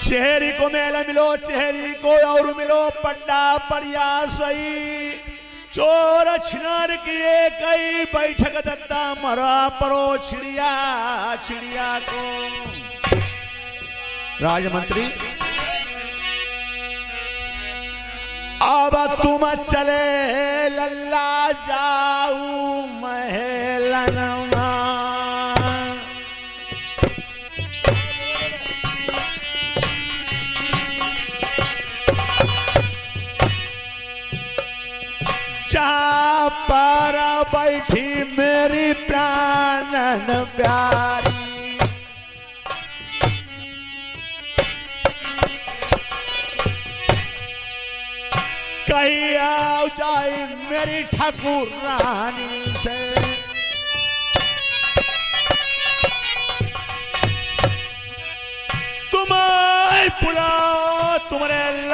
चेहरी को मेला मिलो, चेहरी को और मिलो, पड्डा पड़िया सही, चोर छिनार किए कई बैठक दत्ता, मरा परो छिड़िया छिड़िया को। राजमंत्री अब तुम चले लल्ला जाऊ महलनमा, जहाँ पर बैठी मेरी प्राणन प्यारी, कहीं आ जाए मेरी ठाकुर रानी से।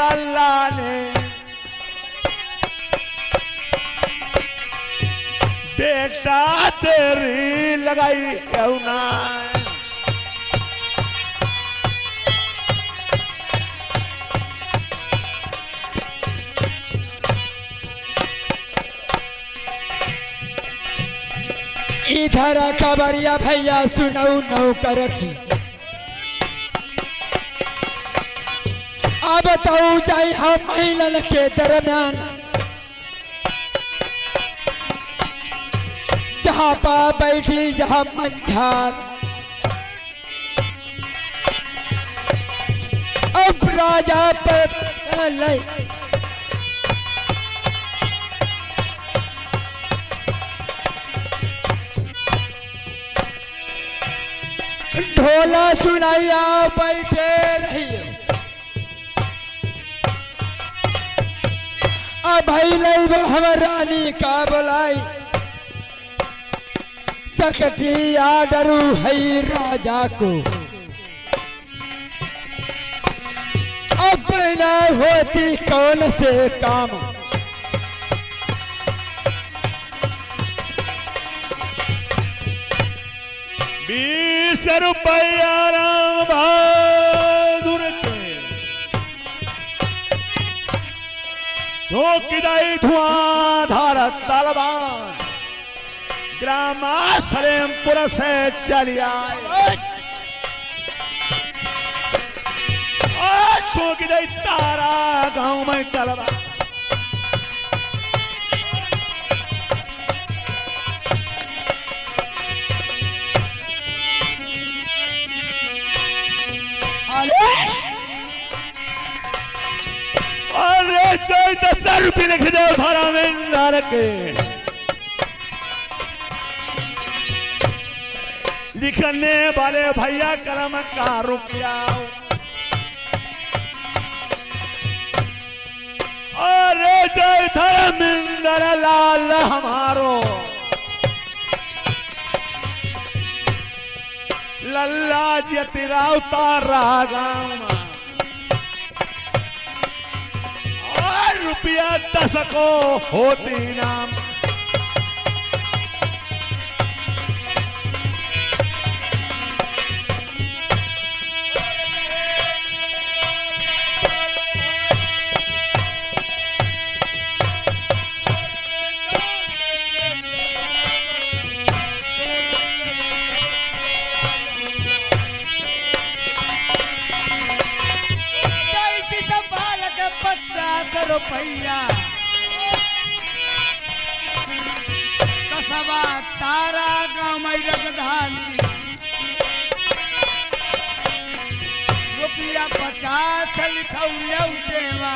अल्लाह ने बेटा तेरी लगाई क्यों ना। इधर खबरिया भैया सुनऊ नौकर की, अब तो जाई हम महिलन के दरम्यान, जहाँ पा बैठी जहाँ मंझार, अब राजा पर ढोला सुनाइया बैठे रहिए। अब भाई हम रानी का बुलाई, सकती आडरू है राजा को, अपना होती कौन से काम। 20 रुपया राम बहादुर के धोखिदाई धुआंधार तलवार ग्राम सलेमपुर से चली आए। धोखिदाई तारा गांव में तलवार अरे 10 रुपये लिख दो धारा में नार के लिखने वाले भैया कलम का रुपया। अरे जय धर्मेंद्र लाल हमारो लल्ला जतिराव तारा गाँव रुपया 10 को होती नाम। रुपया कसबा तारा गाँव में राजधानी रुपया 50 लिखौले देवा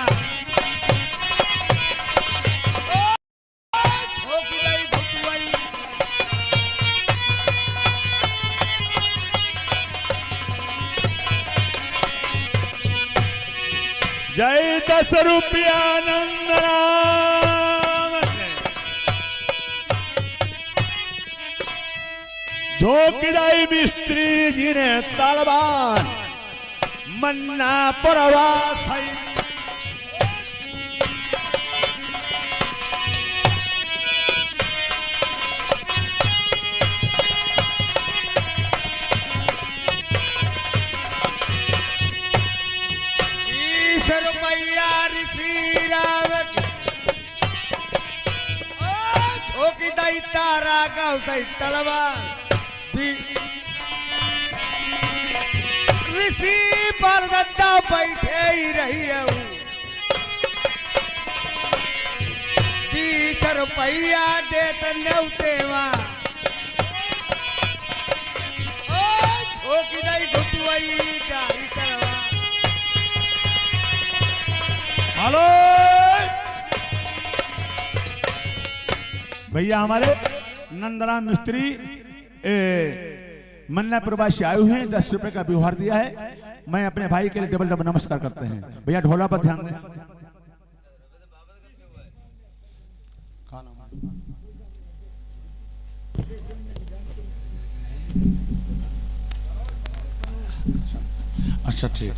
जय 10 रुपया नंदराम झोंकीदाई मिस्त्री जी ने तलवार मन्ना परवास है। रुपया ऋषि रावत धोखी दई तारा गाँव दई तलवार ऋषि बरदत्ता बैठे ही रही 20 रुपया देत नौतेवा धोखी दई घुटुआई गाड़ी चलवा। हेलो भैया हमारे नंदराम मिस्त्री मन्ना प्रवासी आए हुए हैं 10 रुपए का व्यवहार दिया है। मैं अपने भाई के लिए डबल डबल नमस्कार करते हैं। भैया ढोला पर ध्यान दें। अच्छा ठीक।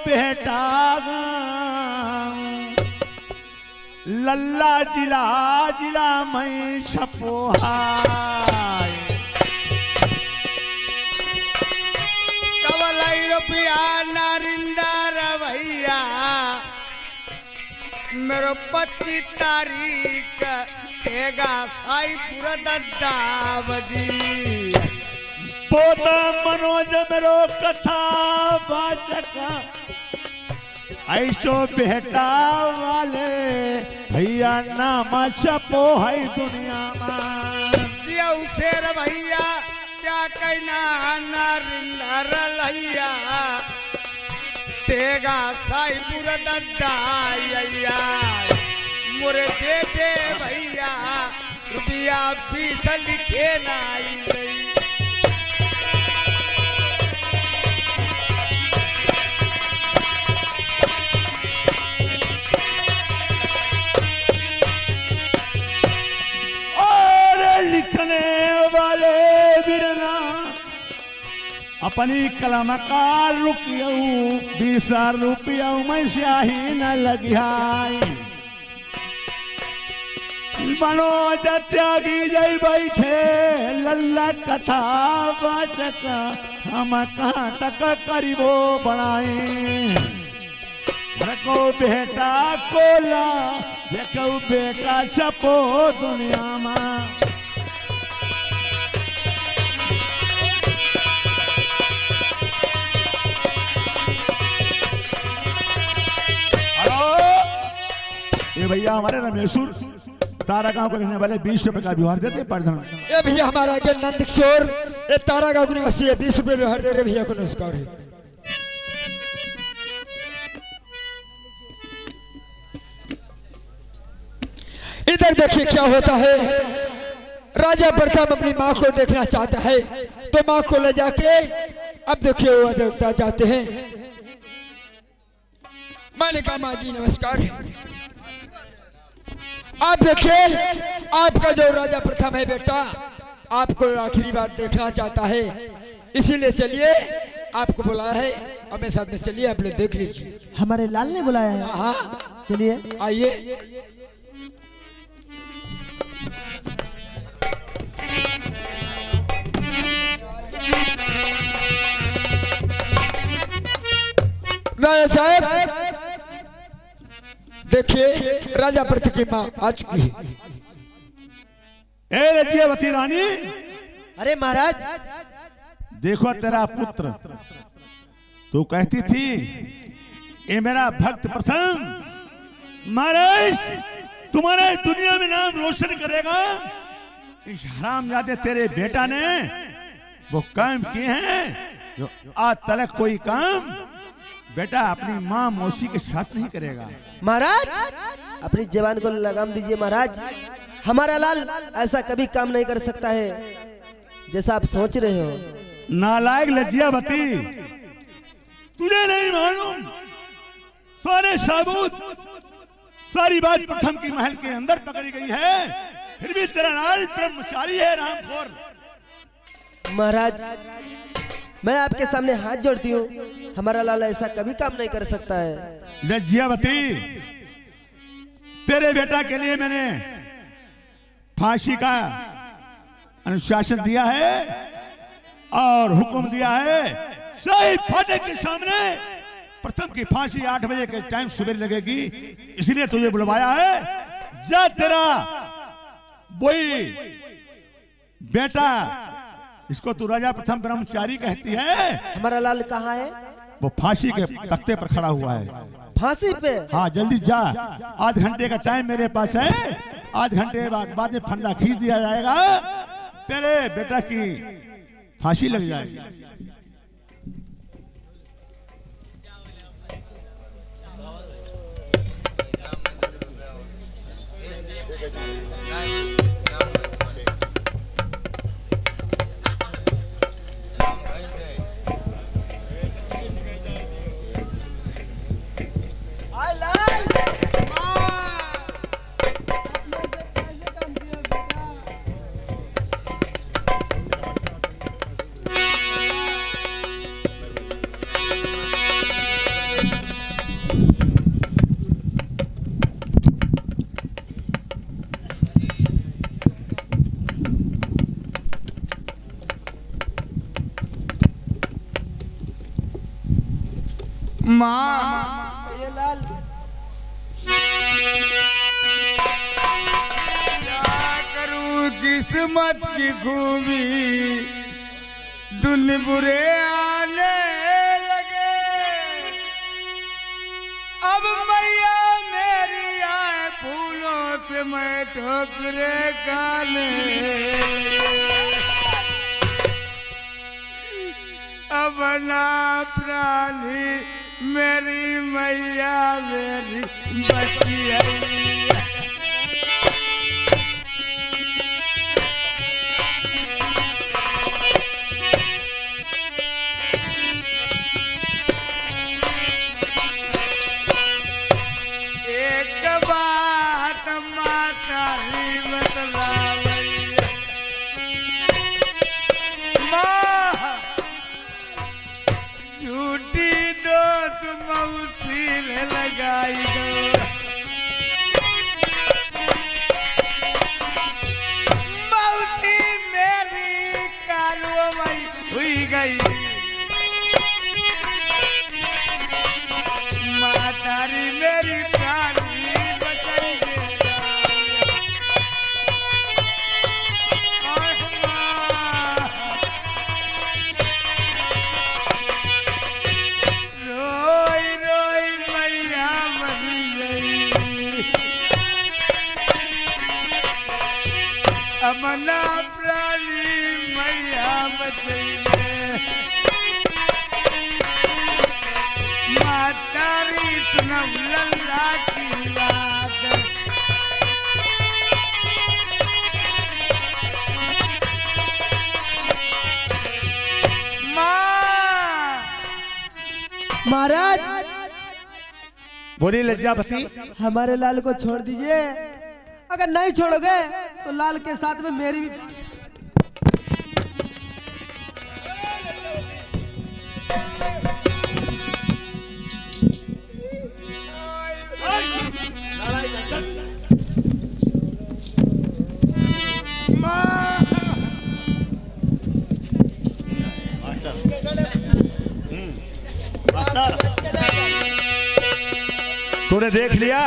बेटा लल्ला जिला जिला मैं छपोहाय कवलाई रुपया नारिंदा भैया मेरो 25 तारीख तेगा साईपुर दद्दा बजी पोता मनोज मेरो कथा वाचक ऐसो बेटा वाले भैया नाम छपो है दुनिया में जिया शेर भैया क्या कहना नारिंदर लैया तेगा साईपुर दद्दा मोरे जेठे भैया रुपया 20 लिखे नाई गई लिखने वाले बिरना अपनी कलम का रुकियो 20 रुपया में स्याही न लगियाई मनोज त्यागी जय बैठे लल्ला कथा वाचक हम कहाँ तक करीबो बनाए को बेटा कोला देखो बेटा छपो दुनिया में ये भैया हमारे रमेशुर तारा गांव को रहने वाले 20 रुपए का व्यवहार देते प्रधान। ए भैया हमारा के नंद किशोर ये तारा गांव निवासी है 20 रुपए व्यवहार दे रहे भैया को नमस्कार है। इधर देखिए क्या होता है। राजा प्रताप अपनी माँ को देखना चाहता है तो माँ को ले जाके अब देखिए वो देवता जाते हैं। मैंने कहा माँ जी नमस्कार है। आप देखिए आपका जो राजा प्रथम है बेटा आपको आखिरी बार देखना चाहता है इसीलिए चलिए आपको बुलाया है और मेरे साथ में चलिए आप लोग देख लीजिए। हमारे लाल ने बुलाया है। हाँ चलिए आइए। राजा साहब देखिए राजा प्रथ की माँ आ चुकी है। ए रजियावती रानी अरे महाराज देखो तेरा पुत्र तू कहती थी ये मेरा भक्त प्रथम महाराज तुम्हारे दुनिया में नाम रोशन करेगा। इस हरामजादे तेरे बेटा ने वो काम किए हैं जो आज तक कोई काम बेटा अपनी माँ मौसी के साथ नहीं करेगा। महाराज अपनी जवान को लगाम दीजिए महाराज। हमारा लाल ऐसा कभी काम नहीं कर सकता है जैसा आप सोच रहे हो। नालायक लज्जियावती तुझे नहीं मालूम सारे सबूत सारी बात प्रथम की महल के अंदर पकड़ी गई है फिर भी तेरा नाल ब्रह्मचारी है रामखोर। महाराज मैं आपके सामने हाथ जोड़ती हूँ हमारा लाल ऐसा कभी काम नहीं कर सकता है। लज्जियावती तेरे बेटा के लिए मैंने फांसी का अनुशासन दिया है और हुक्म दिया है सही फाटक के सामने प्रथम की फांसी 8 बजे के टाइम सुबह लगेगी इसलिए तुझे बुलवाया है। जा तेरा वही बेटा इसको तू राजा प्रथम ब्रह्मचारी कहती है हमारा लाल कहाँ है? वो फांसी के तख्ते पर खड़ा हुआ है। फांसी पे? हाँ जल्दी जा आध घंटे का टाइम मेरे पास है। आध घंटे बाद में फंदा खींच दिया जाएगा तेरे बेटा की फांसी लग जाएगी। माँ ये लाल क्या करूं किस्मत की खूबी दुन बुरे आने लगे। अब मैया मेरी आए फूलों से मैं ठोकरे खाने लगे। अब ना प्राणी मेरी मैया मेरी बची है। एक बात माता ही बतलावई माँ झूठी दोस्त मौसी ने लगाई दो। मौसी मेरी कालुआई हुई गई। मातारी मेरी प्राणी बचाई दे। और माँ रोई रोई मैया मरी गई। अमना प्राणी मैया बचाई दे। मातारी सुनम लल्ला की बात। माँ महाराज बोली लज्जावती। हमारे लाल को छोड़ दीजिए। अगर नहीं छोड़ोगे तो लाल के साथ में मेरी भी तूने देख लिया।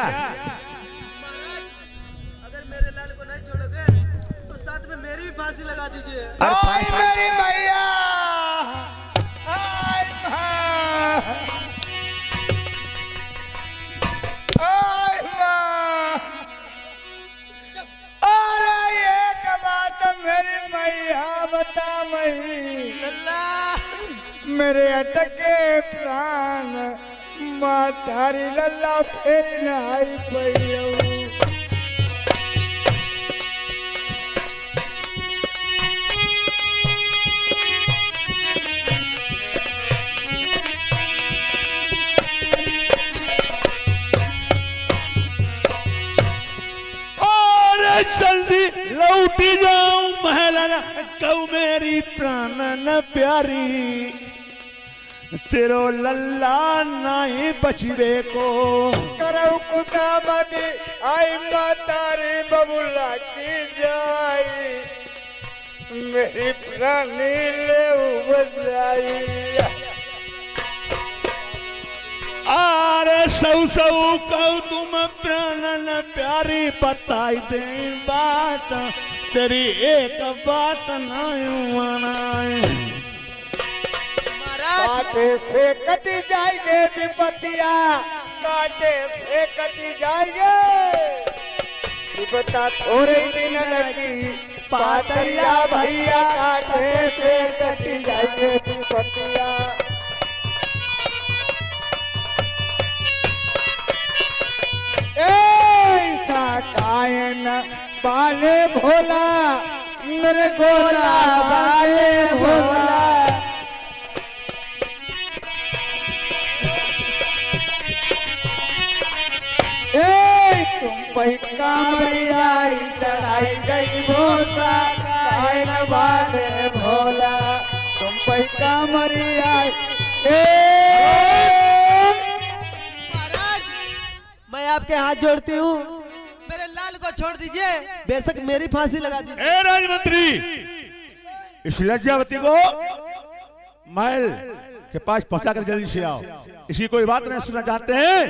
अगर मेरे लाल को नहीं छोड़ोगे तो साथ में मेरी भी फांसी लगा दीजिए। आई मेरी मैया। आई माँ। आई माँ। अरे एक बात मेरी मैया बता मही मेरे अटके प्राण माँ तारी लल्ला फेर नाई पई। जल्दी लौटी जाऊं महलाना कहूँ मेरी प्राण न प्यारी तेरो लल्ला नहीं बचवे को। करऊ कुताबती आई माता रे बबुला की जाई मेरी प्राणी ले बजाई। आरे सौ कहू तुम प्राण न प्यारी बताई दे बात तेरी एक बात नहीं मनाए। काटे से कटी जाएंगे विपत्तिया काटे से कटी जाएंगे। विपत्ता थोड़े ही दिन लगी पातरिया भैया काटे से कटी जाएंगे विपत्तिया। ऐसा कायन पाले भोला मेरे गोला वाले भोला। तुम पे कामरिया चढ़ाई गई भोसा कायन वाले भोला। तुम पे कामरिया महाराज मैं आपके हाथ जोड़ती हूँ मेरे लाल को छोड़ दीजिए। बेशक मेरी फांसी लगा दीजिए। ए राजमंत्री इस लज्जावती को महल के पास पहुंचाकर जल्दी से आओ। इसकी कोई बात नहीं सुनना चाहते हैं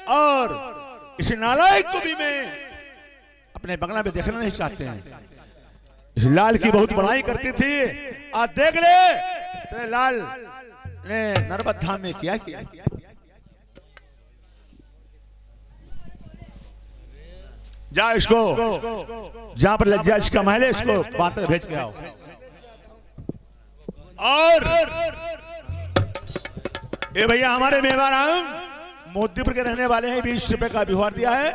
और इस नालायक को भी मैं अपने बंगला में देखना नहीं चाहते हैं। इस लाल की बहुत बड़ाई करती थी, आज देख ले तेरे लाल ने नर्मदा धाम में क्या किया। जा इसको जहां पर लज्जा इसका महल है इसको बात भेज के आओ। और ये भैया हमारे मेहमान मोदीपुर के रहने वाले हैं, 20 रुपए का व्यवहार दिया है।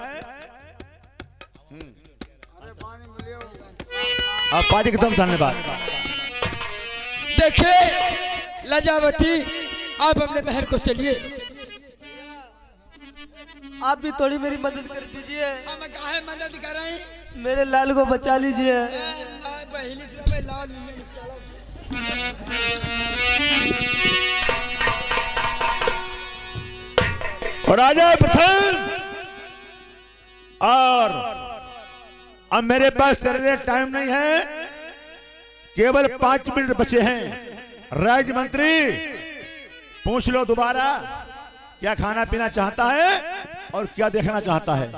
आप पार्टी के एकदम धन्यवाद। देखिए लजावती, आप अपने महल को चलिए। आप भी थोड़ी मेरी मदद कर दीजिए। हम काहे मदद करें? मेरे लाल को बचा लीजिए। और राजा प्रथम, और अब मेरे पास तेरे लिए टाइम नहीं है, केवल 5 मिनट बचे हैं। राज्य मंत्री पूछ लो दोबारा क्या खाना पीना चाहता है और क्या देखना चाहता है।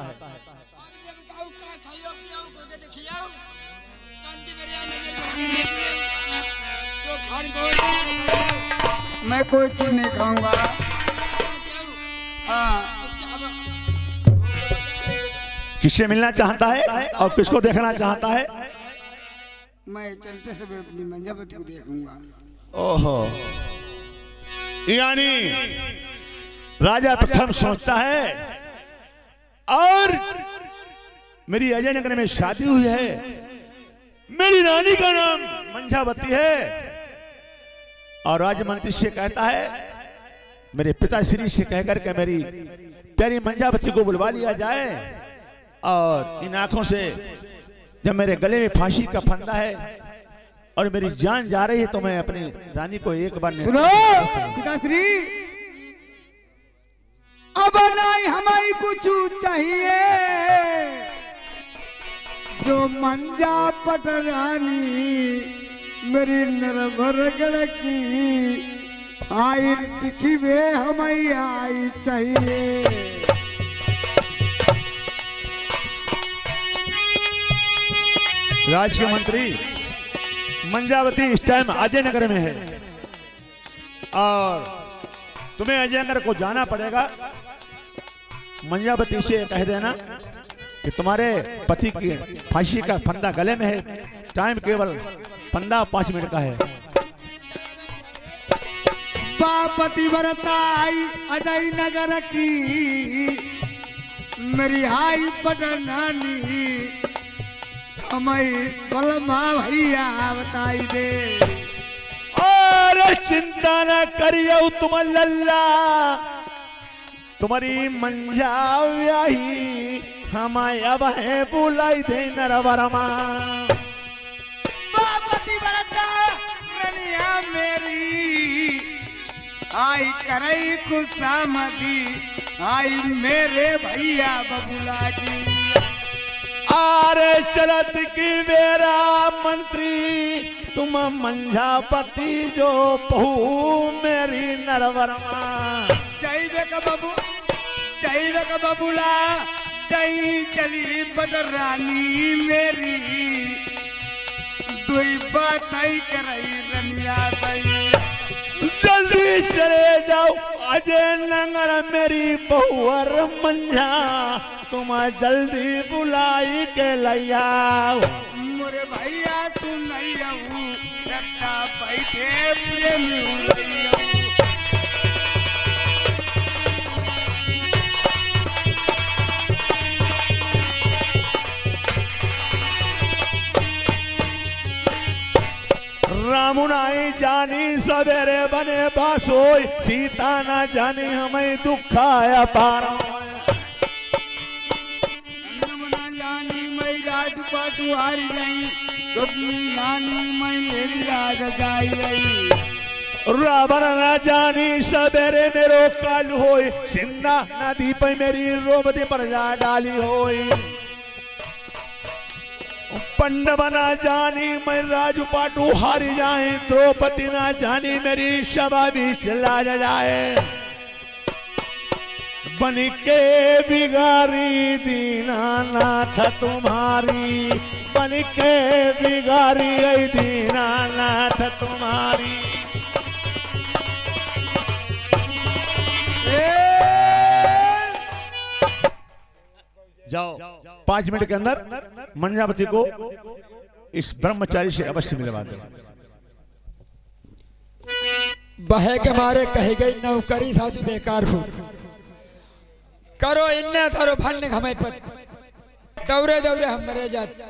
मैं कोई चीज नहीं खाऊंगा। हाँ, किससे मिलना चाहता है और किसको देखना चाहता है? मैं चलते हुए अपनी मंजावती को देखूंगा। ओहो, यानी राजा प्रथम सोचता है और मेरी अजय नगर में शादी हुई है, मेरी रानी का नाम मंजावती है, और राजमंत्री से कहता है मेरे पिताश्री से कहकर के मेरी प्यारी मंजावती को बुलवा लिया जाए, और इन आंखों से जब मेरे गले में फांसी का फंदा है और मेरी जान जा रही है तो मैं अपनी रानी को एक बार सुनो पिताश्री, अब नहीं हमारी कुछ चाहिए, जो मंजावत रानी मेरी नरभरगढ़ की आई तिखी में हमें आई चाहिए। राज्य के मंत्री मंजावती इस टाइम अजय नगर में है और तुम्हें अजय नगर को जाना पड़ेगा। मंजावती से कह देना कि तुम्हारे पति की फांसी का फंदा गले में है, टाइम केवल 5 मिनट का है। पापति बरताई अजय नगर की मेरी हाई पटनानी हमें बलमा भैया बताई दे। और चिंता न करियो तुम लल्ला, तुम्हारी मंजावी हमाय अब है बुलाई दे नरवरमा। पापति बरता रनिया मेरी आई करई खुशामदी आई मेरे भैया बबुला जी। आरे चलत की मेरा मंत्री तुम मंजावती जो बहू मेरी नरवरमा। जय का बबुला जय चली बदरानी मेरी दुई बात करई रनिया सही। जल्दी चले जाओ अजय नगर मेरी बहुअर मंझा, तुम जल्दी बुलाई के लैया। मोरे भैया तू नहीं रहू डट्टा बैठे प्रेमी नहीं रहू। राम नाई जानी सवेरे बने बासोई, सीता ना जानी हमें दुखाया पारा। ना जानी मैं राजपाटू हारी गई, तुमनी जानी मैं मेरी राज जाई रही। रावण न जानी सवेरे मेरो काल होई, सिंधा नदी पे मेरी रोमती पर जा डाली होई। पंडव ना जानी मैं राजपाटू हारी जाए, द्रौपदी ना जानी मेरी सभा भी चला जाए। बन के बिगारी दीनानाथ तुम्हारी, बन के बिगारी गई दीनानाथ तुम्हारी। जाओ 5 मिनट के अंदर मंजावती को इस ब्रह्मचारी से अवश्य मिलवा दो। बहे के मारे कही गई नौकरी सासू बेकार हो, करो इन्ने थारो भरने हमें पत दौरे दौरे हम मरे जाते।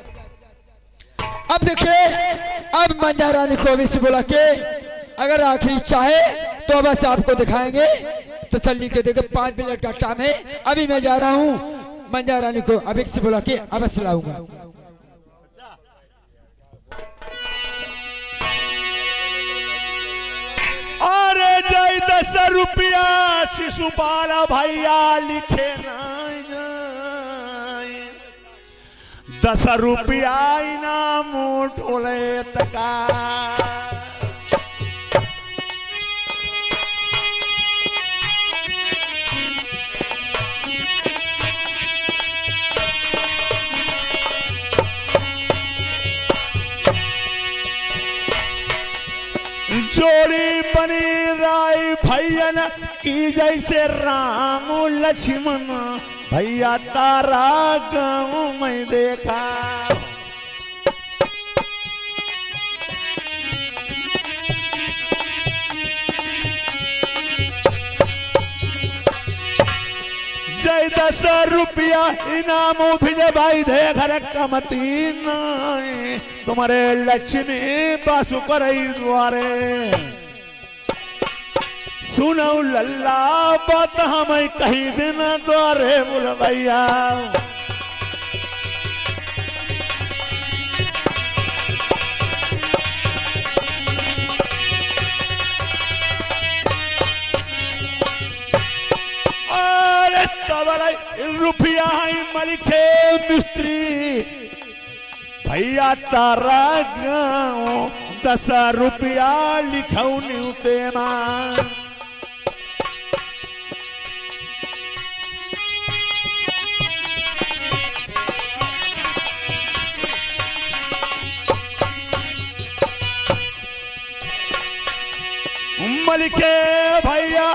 अब देखिए, अब मंजा रानी को भी बोला के अगर आखिरी चाहे तो बस आपको दिखाएंगे। तसल्ली के देखे 5 मिनट का टाइम है, अभी मैं जा रहा हूँ। मंजा रानी को अभी से बोला के अवश्य लाऊंगा। अरे जय 10 रुपया शिशुपाल भैया लिखे नहीं, 10 रुपया इनाम ढोले तका। जोड़ी बनी राय भैयन की जैसे राम लक्ष्मण, भैया तारा गाँव में देखा। जय 10 रुपया इनाम भिजे भाई दे घर कमती नाई, तुम्हारे लक्ष्मी बासु करई द्वारे। सुनो लल्ला बात हमें कही दिन द्वारे बोल भैया। रुपया मलिखे मिस्त्री भैया तारा गाँव, 10 रुपया लिखऊ न्यूते मां। मलिखे भैया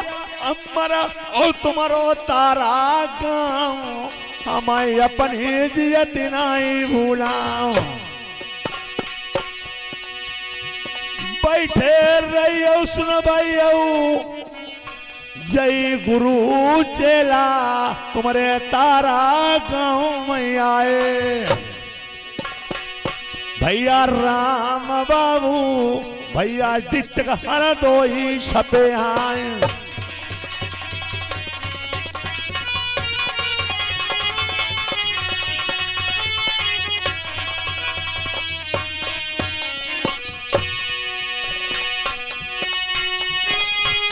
अमरा और तुम्हारो तारा गाँव, हमें अपनी जियत नहीं भूलाओ। बैठे रहियो सुन भैया जय गुरु चेला, तुम्हारे तारा गाँव में आए। भैया राम बाबू भैया डिट हर दो ही छपे आए।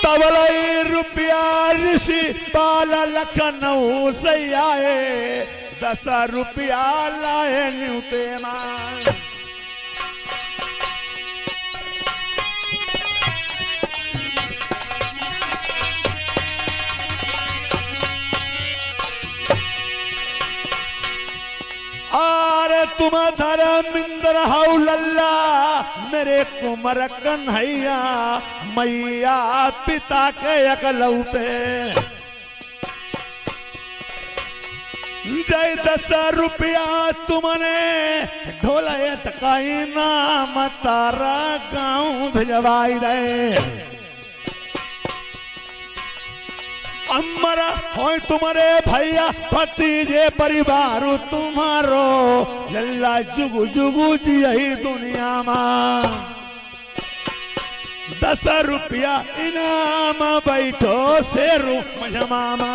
तबलाई रुपया ऋषि बाल लखनऊ से आए, 10 रुपया लाए न्यूते मां। अरे तुम धर्मिंदर हाउ लल्ला मेरे कुमर कन्हैया, मैया पिता के अकलौते। जय 10 रुपया तुमने ढोले तकाई नाम, तारा गाँव भिजवाई दे। अमरा हो तुम्हारे भैया भतीजे परिवार तुम्हारो, लल्ला जुगु जुगु जी यही दुनिया मां। 10 रुपया इनाम बैठो शेरू मजमामा।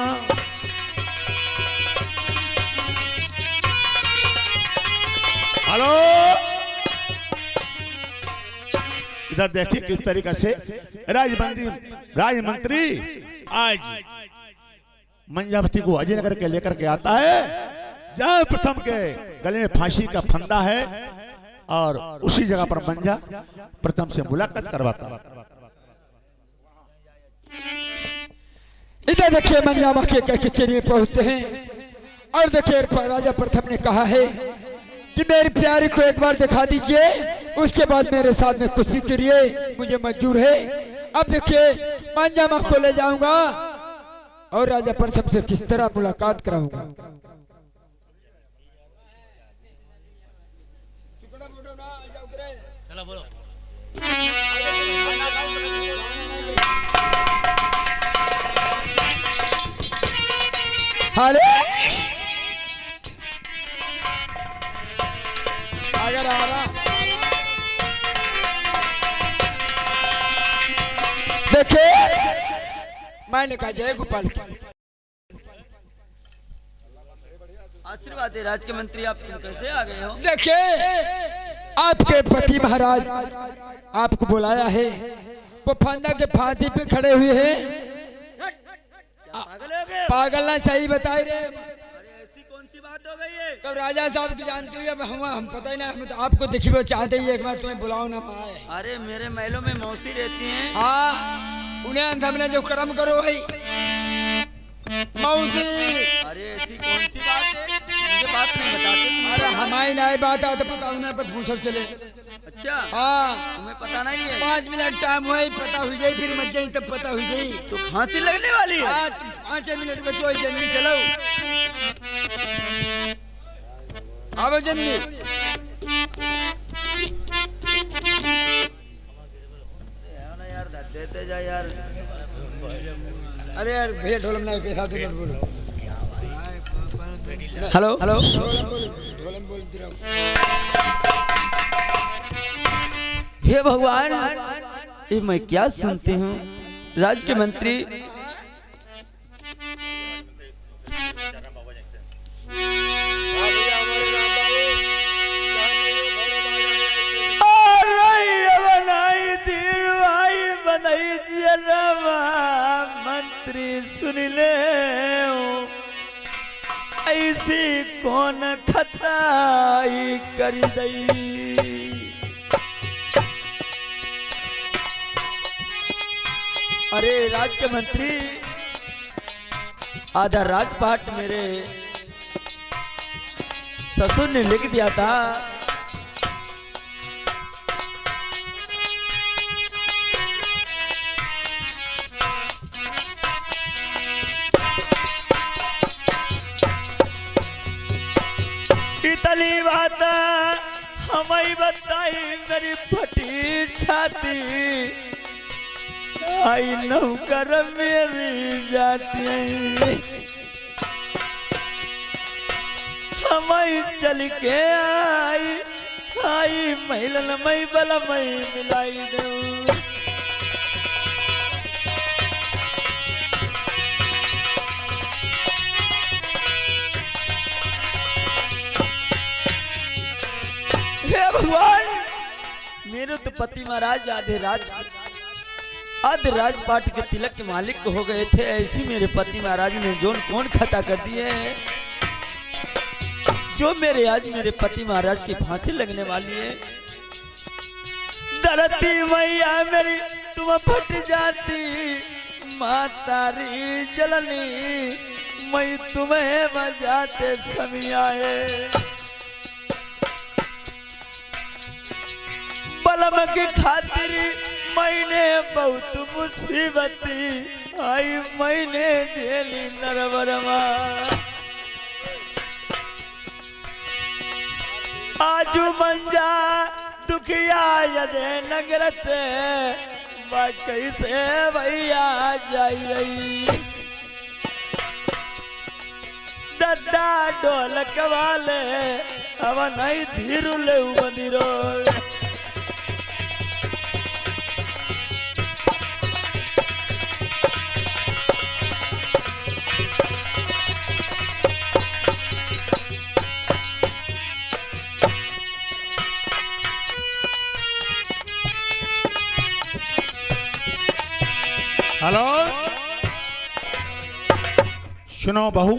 हेलो, इधर देखिए किस तरीके से राजमंत्री आज मंजावती को अजयनगर के लेकर के आता है। जब प्रथम के गले में फांसी का फंदा है, और उसी जगह पर मंजा प्रथम से मुलाकात करवाता। इधर देखिए मंजामा के कचहरी में पहुंचते हैं और देखिए राजा प्रथम ने कहा है कि मेरी प्यारी को एक बार दिखा दीजिए, उसके बाद मेरे साथ में कुछ भी करिए, मुझे मंजूर है। अब देखिए मंजामा को ले जाऊंगा और राजा प्रथम से किस तरह मुलाकात कराऊंगा। अरे अगर आ रहा देखिए, मैंने कहा जय गोपाल की आशीर्वाद है राज के मंत्री, आप कैसे आ गए हो? देखिए आपके पति महाराज आपको बुलाया है, वो फंदा के फांसी पे खड़े हुए हैं। पागल ना सही बताए रे। अरे ऐसी कौन सी बात हो गई है? तो राजा साहब की जानते हो, अब हम पता ही ना, हम तो आपको देखी वो चाहते ही एक बार तुम्हें बुलाओ ना पाए। अरे मेरे महलों में मौसी रहती हैं। हाँ उन्हें हमने जो कर्म करो भाई मौसी। अरे ऐसी कौन सी बात है, मुझे बात नहीं बताते तुम? अरे हमारी नई बात है तो पता उन्हें पर पूछो चले। अच्छा हाँ तुम्हें पता नहीं है? 5 5 मिनट टाइम हुआ पता हो जाए, फिर मत जाए तब पता हो जाए। तो फांसी लगने वाली है। हाँ 5 मिनट बचो, जल्दी चलो आओ जल्दी। यार देते जा यार। अरे यार भैया ढोलम ना पैसा तो मत बोलो। हेलो हेलो ढोलम बोलती रहो। हे भगवान, ये मैं क्या सुनती हूँ? राज के मंत्री मंत्री सुन ले, ऐसी कौन खताई कर दई। अरे राज के मंत्री, आधा राजपाट मेरे ससुर ने लिख दिया था। इतनी बात हमें बताई मेरी फटी छाती, आई नौकर मेरी जाती। हमें चल के आई महिलन मई बल मई मिलाई दे। हे भगवान, मेरे तो पति महाराज आधे राजपाट के तिलक के मालिक हो गए थे, ऐसी मेरे पति महाराज ने जोन कौन खता कर दिए हैं, जो मेरे पति महाराज की फांसी लगने वाली है। धरती मैया मेरी तुम फट जाती, माँ तारी जलनी, मैं तुम्हें बजाते समय आए। बलम की खातिर मैंने बहुत मुसीबती आई, मैंने झेली नरवरमा। आजू मंजा दुखिया यदे नगरत, कैसे भैया जाई रही। दद्दा ढोलक वाले अब नहीं धीरू ले मंदिरो। हेलो सुनो बहू,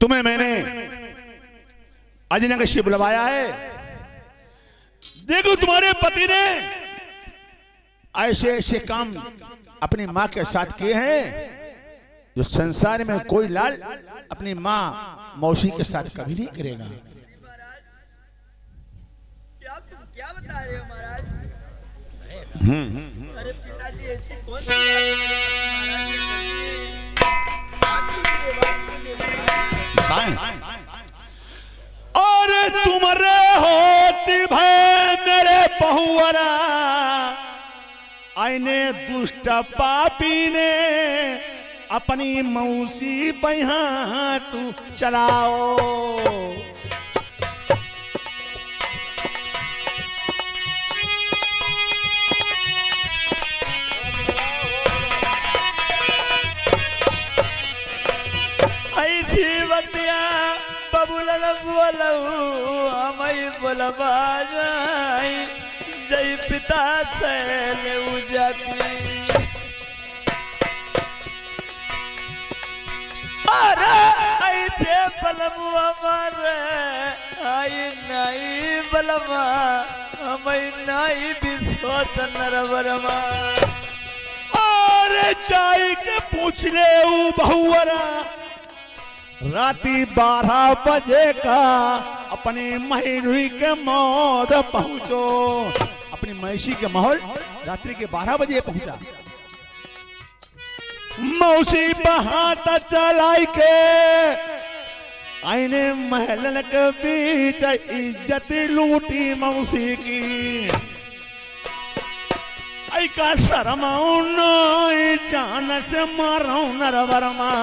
तुम्हें मैंने अजनक से बुलवाया है। देखो तुम्हारे पति ने ऐसे ऐसे काम अपनी मां के साथ किए हैं जो संसार में कोई लाल अपनी मां मौसी के साथ कभी नहीं करेगा। क्या बता रहे हो महाराज? अरे पिताजी ऐसी कौन सी और तुम्हारे होती भय मेरे बहुवरा आईने दुष्ट पापी ने अपनी मौसी पहिया तू चलाओ। ऐसी बतिया बबुल बोलू हमें बोलबा जाई जय पिता से ले जाती। अरे ऐसे बलबू हमारे आई नहीं बलमा हमें नहीं विश्वास नरवरमा। अरे जाई के पूछ ले बहुवरा राती 12 बजे का अपनी महिरुई के मौत पहुंचो। अपनी महिषी के महल रात्रि के 12 बजे पहुंचा। मौसी हाथ चलाई के आईने महलन के बीच इज्जत लूटी मौसी की। आई का शरमाऊ नहीं जान से मारो नरवरमा।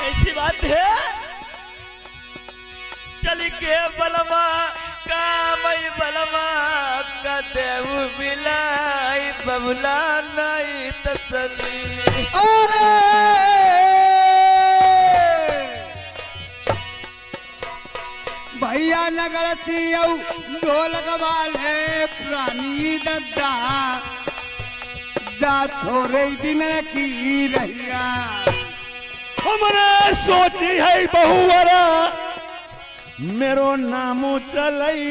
ऐसी बात है चली के बलमा का मई बलमा का देव मिलाई बबुला नहीं तसली। अरे भैया नगर सियौ ढोलक वाले पुरानी दद्दा जा थोड़े दिन की रहिया। हमने सोची है बहुवरा मेरो नाम चलई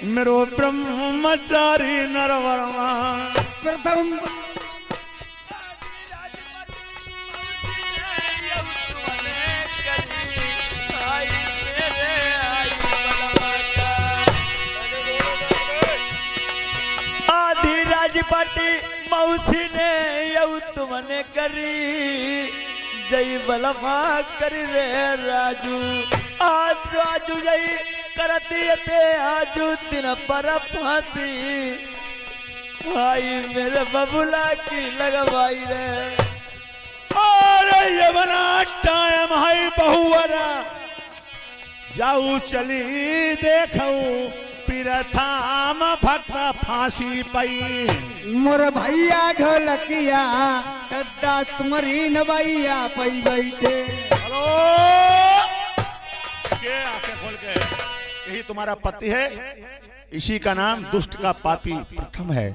मेरो ब्रह्मचारी नरवरमा। प्रथम आधी राजपाटी मौसी ने यऊ तुमने करी जय बलमा कर रे राजू। आज राजू जय करती ते आजू दिन पर फांसी भाई मेरे बबुला की लगवाई रे। अरे ये बना टाइम है बहुवरा जाऊ चली देखो पिरथाम भक्त फांसी पई। मोर भैया ढोलकिया दद्दा तुम्हारी नवैया पई बैठे। हेलो के आंखें खोल के यही तुम्हारा पति है। इसी का नाम दुष्ट का पापी प्रथम है।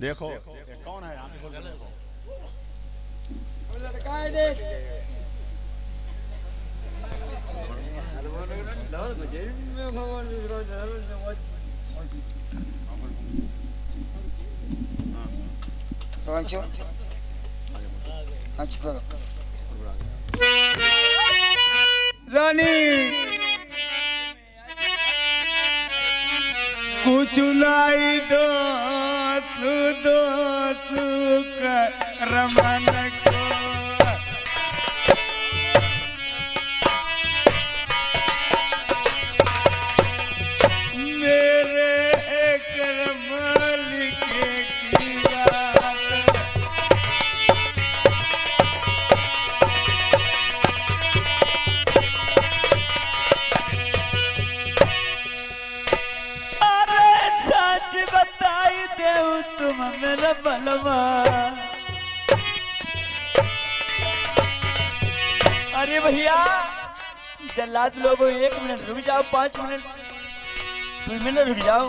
देखो कौन है आंखें खोल के देखो। रानी कुछ नहीं दो रमन को मेरा बलवा। अरे भैया जल्लाद लोगों 1 मिनट रुक जाओ, 5 मिनट 2 मिनट रुक जाओ।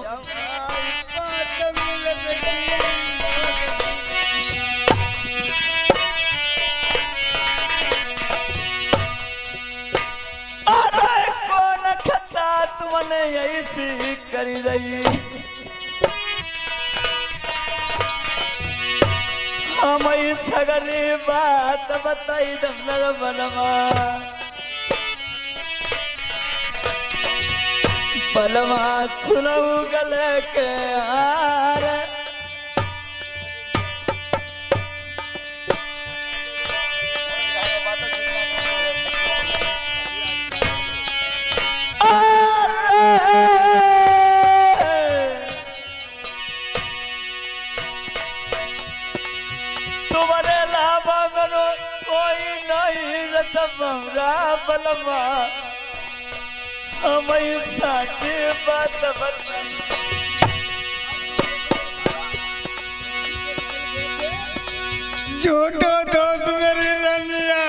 अरे कौन खता तुमने ऐसी करी रही, हम सगरी बात बताई दमनर बलवा। बलवा सुनऊ गले के हार, तुम्हारे लावा करो कोई नहीं रतमरा बलवा, हमें साची बात बता। छोटो दोस्त मेरी रनिया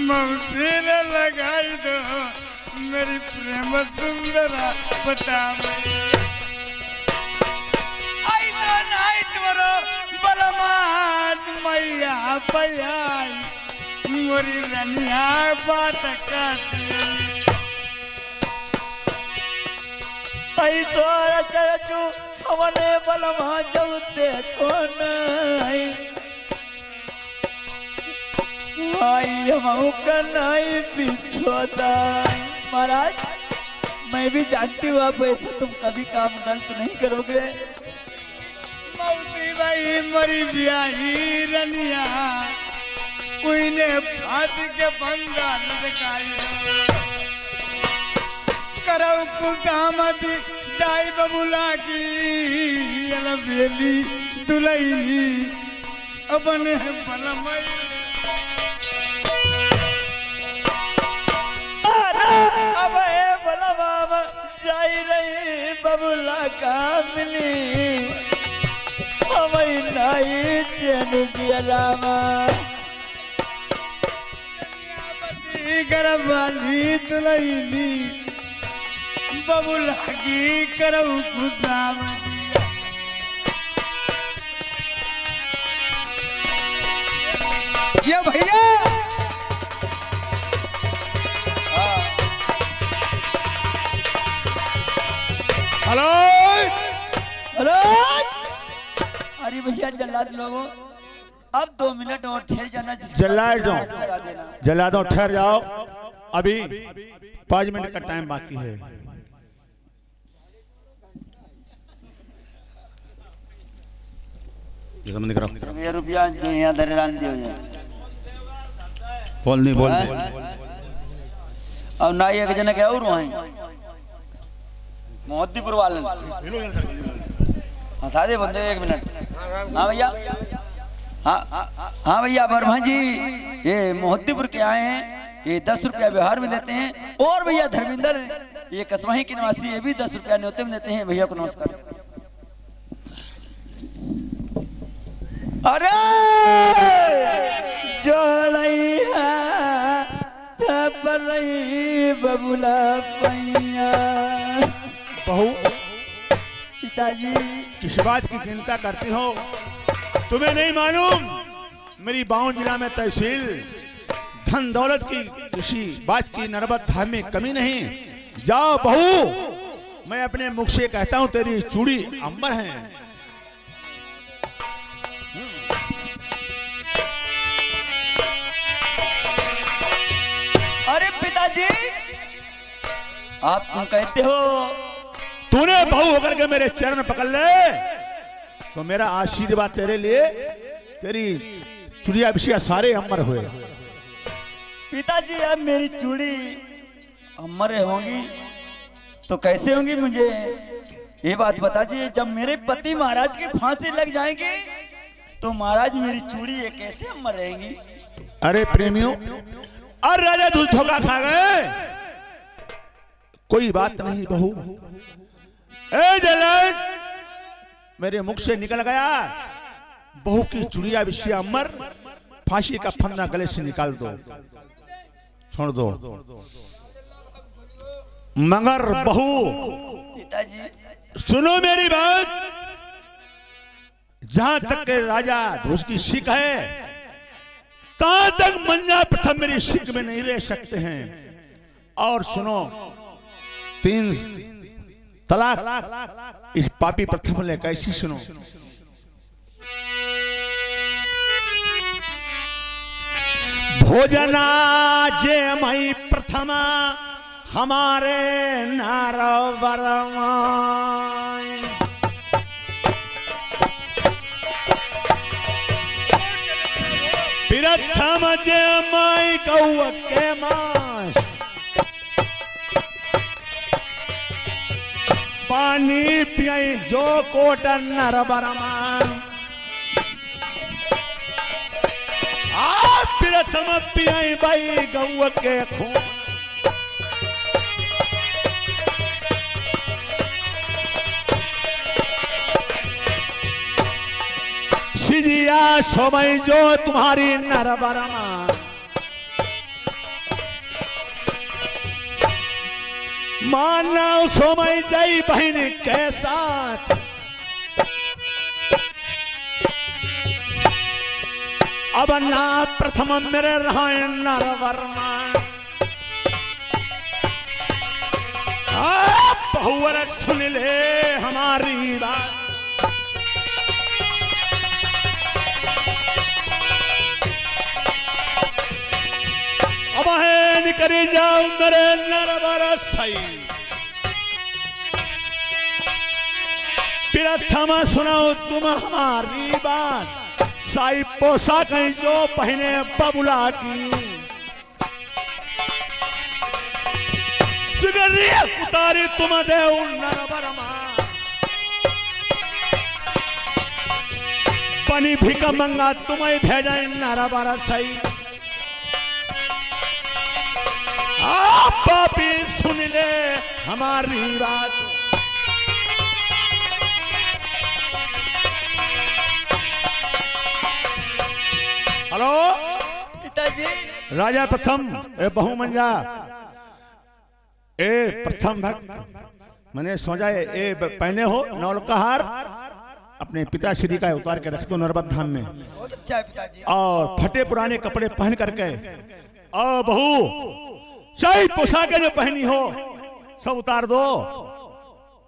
मौसी ने लगाई दो मेरी प्रेम सुंदरा पता ऐसा नहीं तुम्हारो बलमात मैया बयाई मोरी रनिया बात करती ऐसा चरचू हमने बलमा जौते कौन आई हम कनाई विश्वता। महाराज मैं भी जानती हूँ आप ऐसा तुम कभी काम गलत नहीं करोगे। मौसी भाई मरी ब्याही रनिया कोई ने फांसी के बंदा लटकाई करौ कुदामती जाई बबुला की अलबेली दुलैनी अपने बलमई। अब बलवा जाई रही बबुला का मिली, हमें नहीं चैन दिया रामा। करब वाली दुलैनी बबुला की करौ कुदाम। ये भैया हेलो हेलो अरे भैया जल्लाद लोगों अब 2 मिनट और ठहर जाना। जल्लादों ठहर जाओ, अभी 5 मिनट का टाइम बाकी है। रुपया जो यहाँ धरे डाल दियो बोल नहीं बोल अब ना एक जना क्या और वहीं मोहद्दीपुर वाले हाँ सादे बंदे 1 मिनट। हाँ भैया हाँ भैया वर्मा जी ये मोहद्दीपुर के आए हैं, ये 10 रुपया व्यवहार में देते हैं। और भैया धर्मेंद्र ये कसमाही के निवासी ये भी 10 रुपया न्योते में देते हैं। भैया को नमस्कार। अरे बबुला पैया बहू पिताजी किस बात की चिंता करती हो? तुम्हें नहीं मालूम मेरी बाउन जिला में तहसील धन दौलत की किसी बात की नरबत धाम में कमी नहीं। जाओ बहू, मैं अपने मुख से कहता हूँ तेरी चूड़ी अंबर है। अरे पिताजी आप क्यों कहते हो? तूने बहू होकर के मेरे चरण पकड़ ले तो मेरा आशीर्वाद तेरे लिए, तेरी चुड़िया बिछिया सारे अमर हुए। पिताजी अब मेरी चूड़ी अमर होंगी तो कैसे होंगी? मुझे ये बात बता दीजिए। जब मेरे पति महाराज की फांसी लग जाएगी तो महाराज मेरी चूड़ी ये कैसे अमर रहेंगी? अरे प्रेमियों, और राजा दूध धोखा खा गए, कोई बात नहीं बहू। ए जलन, मेरे मुख से निकल गया, बहू की चुड़िया विषय अमर, फांसी का फंदा गले से निकाल दो, छोड़ दो। मगर बहू पिताजी सुनो मेरी बात, जहां तक के राजा ध्वज की सिक है, तहां तक मंजा प्रथम मेरी सिक में नहीं रह सकते हैं। और सुनो, 3 तलाक इस पापी प्रथम ने कैसी, सुनो। भोजना जे मई प्रथमा हमारे नारवरमा, प्रथम जे मई कौआ के मांस, पानी पियाई जो कोटन नरबरमा, प्रथम पियाई बाई गौ के खून, सिजिया सोमई जो तुम्हारी नरबरमा, मानव सोमई जई बहन के साथ, अब ना प्रथम मेरे रहे नरवर्मा, बहुवर सुन ले हमारी बात, अब है निकली जाओ मेरे नरवर सही, प्रथम सुनाओ तुम हमारी बात, साई पोशाक जो पहने बबुला की, उतारी तुम देव नरबरमा, बनी भिक मंगा तुम्हें भेजा नरबर सही, आप पापी सुन ले हमारी बात, हेलो पिताजी राजा प्रथम ए बहु मंजा ए प्रथम भक्त मैंने सोचा ए पहने हो नौल का हार, अपने पिताश्री का उतार के रख दो नर्मद धाम में, बहुत अच्छा है पिताजी। और फटे पुराने कपड़े पहन करके, और बहू शाही पोशाकें जो पहनी हो सब उतार दो,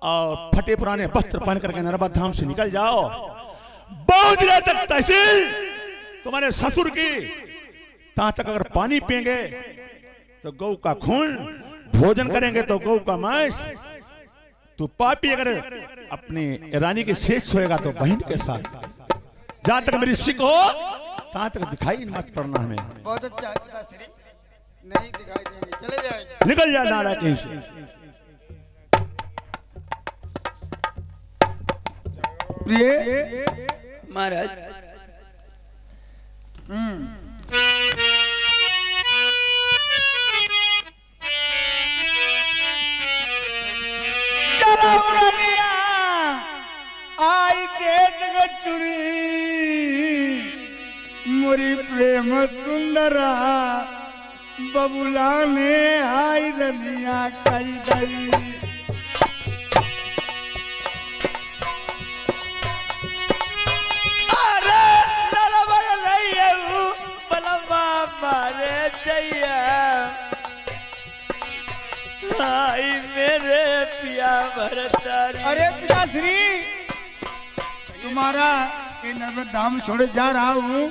और फटे पुराने वस्त्र पहन करके नर्मद धाम से निकल जाओ। बहुत दिनों तक तहसील तुम्हारे ससुर की, तहां तक अगर पानी पिएंगे तो गौ का खून, भोजन करेंगे तो गौ का मांस, तो पापी अगर अपनी रानी के शेष सोएगा तो बहन के साथ, जहां तक मेरी सिक हो तहां तक दिखाई मत पड़ना हमें। बहुत अच्छा है पिताश्री, नहीं दिखाई देंगे, चले जाएंगे। निकल जा नाला कहीं से। प्रिय महाराज चलो रनिया आई के जगत चुड़ी मोरी प्रेम सुंदरा बबुला ने आई रनिया कई दई आई मेरे पिया भरतारी। अरे पिताश्री तुम्हारा इन धाम छोड़े जा रहा हूँ,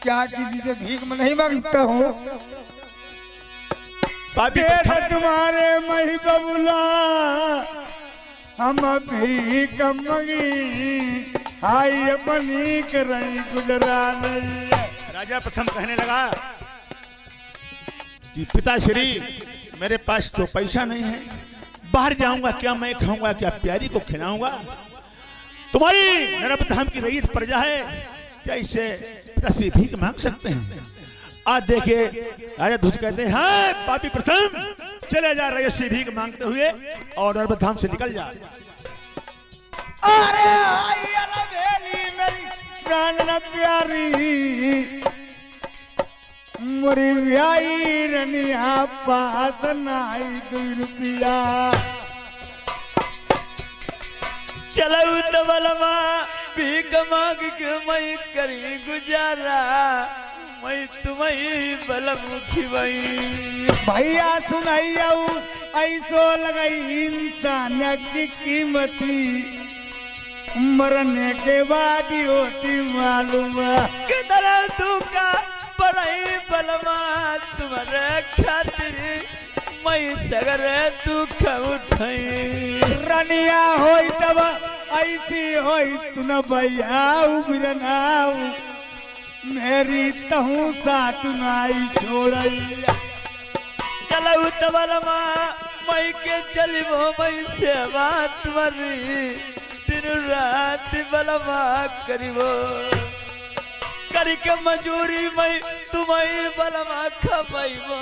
क्या किसी से भीख में नहीं मांगता हूँ? तुम्हारे मही बबुला हम भीख मंगी आई अपनी करई गुजरा नहीं। राजा प्रथम कहने लगा कि पिताश्री मेरे पास तो पैसा नहीं है, बाहर जाऊंगा क्या मैं खाऊंगा, क्या प्यारी को खिलाऊंगा, तुम्हारी नरम धाम की रईस प्रजा है, क्या इसे पिताश्री भीख मांग सकते हैं? आज देखिए राजा ध्वज कहते हैं हाँ पापी प्रथम चले जा रईस से भीख मांगते हुए और नर्मद धाम से निकल जा। अरे आई अलवेली मेरी प्राण न प्यारी मोरी व्याई रनिया पास नाई 2 रुपया चलऊ तबलमा भीख मांग के मैं करी गुजारा मैं तुम्हें बलमुखी बई भैया सुनाइया ऐसो लगई इंसान की कीमती मरने के बाद ही होती मालूम किधर दुखा बड़ई बलमा तुम्हारे खातिर मैं सगर दुख उठाई रनिया होई तब ऐसी होई तुन भैया उबरनाऊ मेरी तहू साथ नाई छोड़ई चलऊ तबलमा मैं के चलिबो मैं सेवा तुम्हारी दिन रात बलमा करिबो करी के मजूरी मैं तुम्हें बलमा खपैबो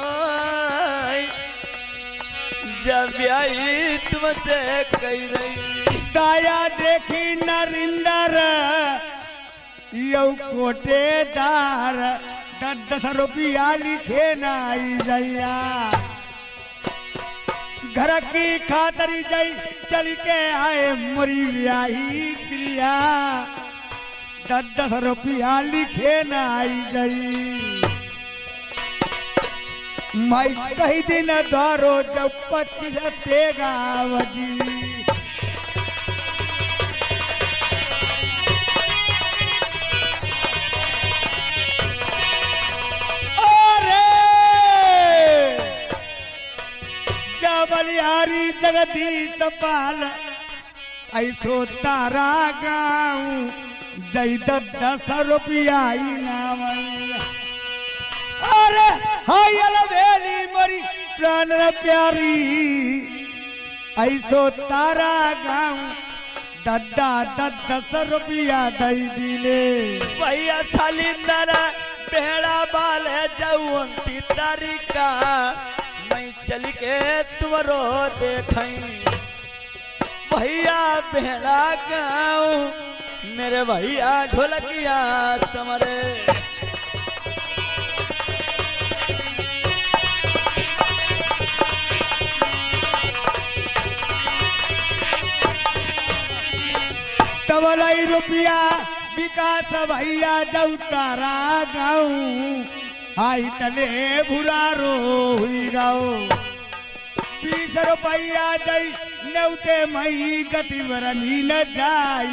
जब आई तुमसे कही रही दाया देखी नरिंदर यौ कोटेदार 10 रुपया लिखे नाई जैया घर की खातरी जई चल के आए मोरी ब्याही क्रिया 10 रुपया लिखे नाई जई मैं कही दिन द्वारो जब 25 देगा वजी बलिहारी जगदीश पाल ऐसो तारा गाँव जई 10 रुपया इनाम अरे हाय अलवेली मोरी प्राण प्यारी ऐसो तारा गाँव 10 रुपया दई दिले भैया सालिंदर बेड़ा बाल है जाऊ 29 तारीख का मैं चल के तुमरो देखई भैया बेड़ा गाँव मेरे भैया ढोलकिया समरे तबलाई रुपया विकास भैया जाऊ तारा गाँव आई तले भुरारो हुई गाओ 20 रुपया जई नौते मई गति बरनी न जाई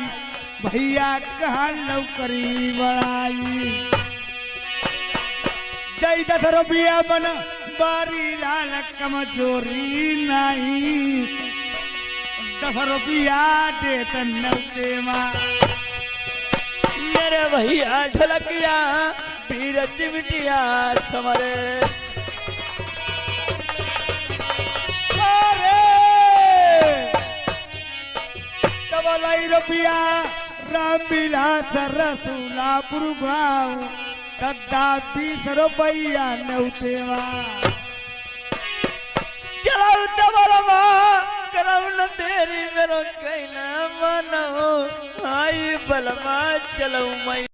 भैया कहाँ नौकरी बढ़ाई जई 10 रुपया बन बारी लाल कमजोरी नहीं 10 रुपया दे नौते माँ मेरे भैया ढोलकिया पीर चिमटिया समरे तबलाई रुपया राम विलास रसूलापुर गाँव 20 रुपया नौतेवा चलो तबलवा करम न तेरी मेरो कहना मानो आई बलमा चलो मैं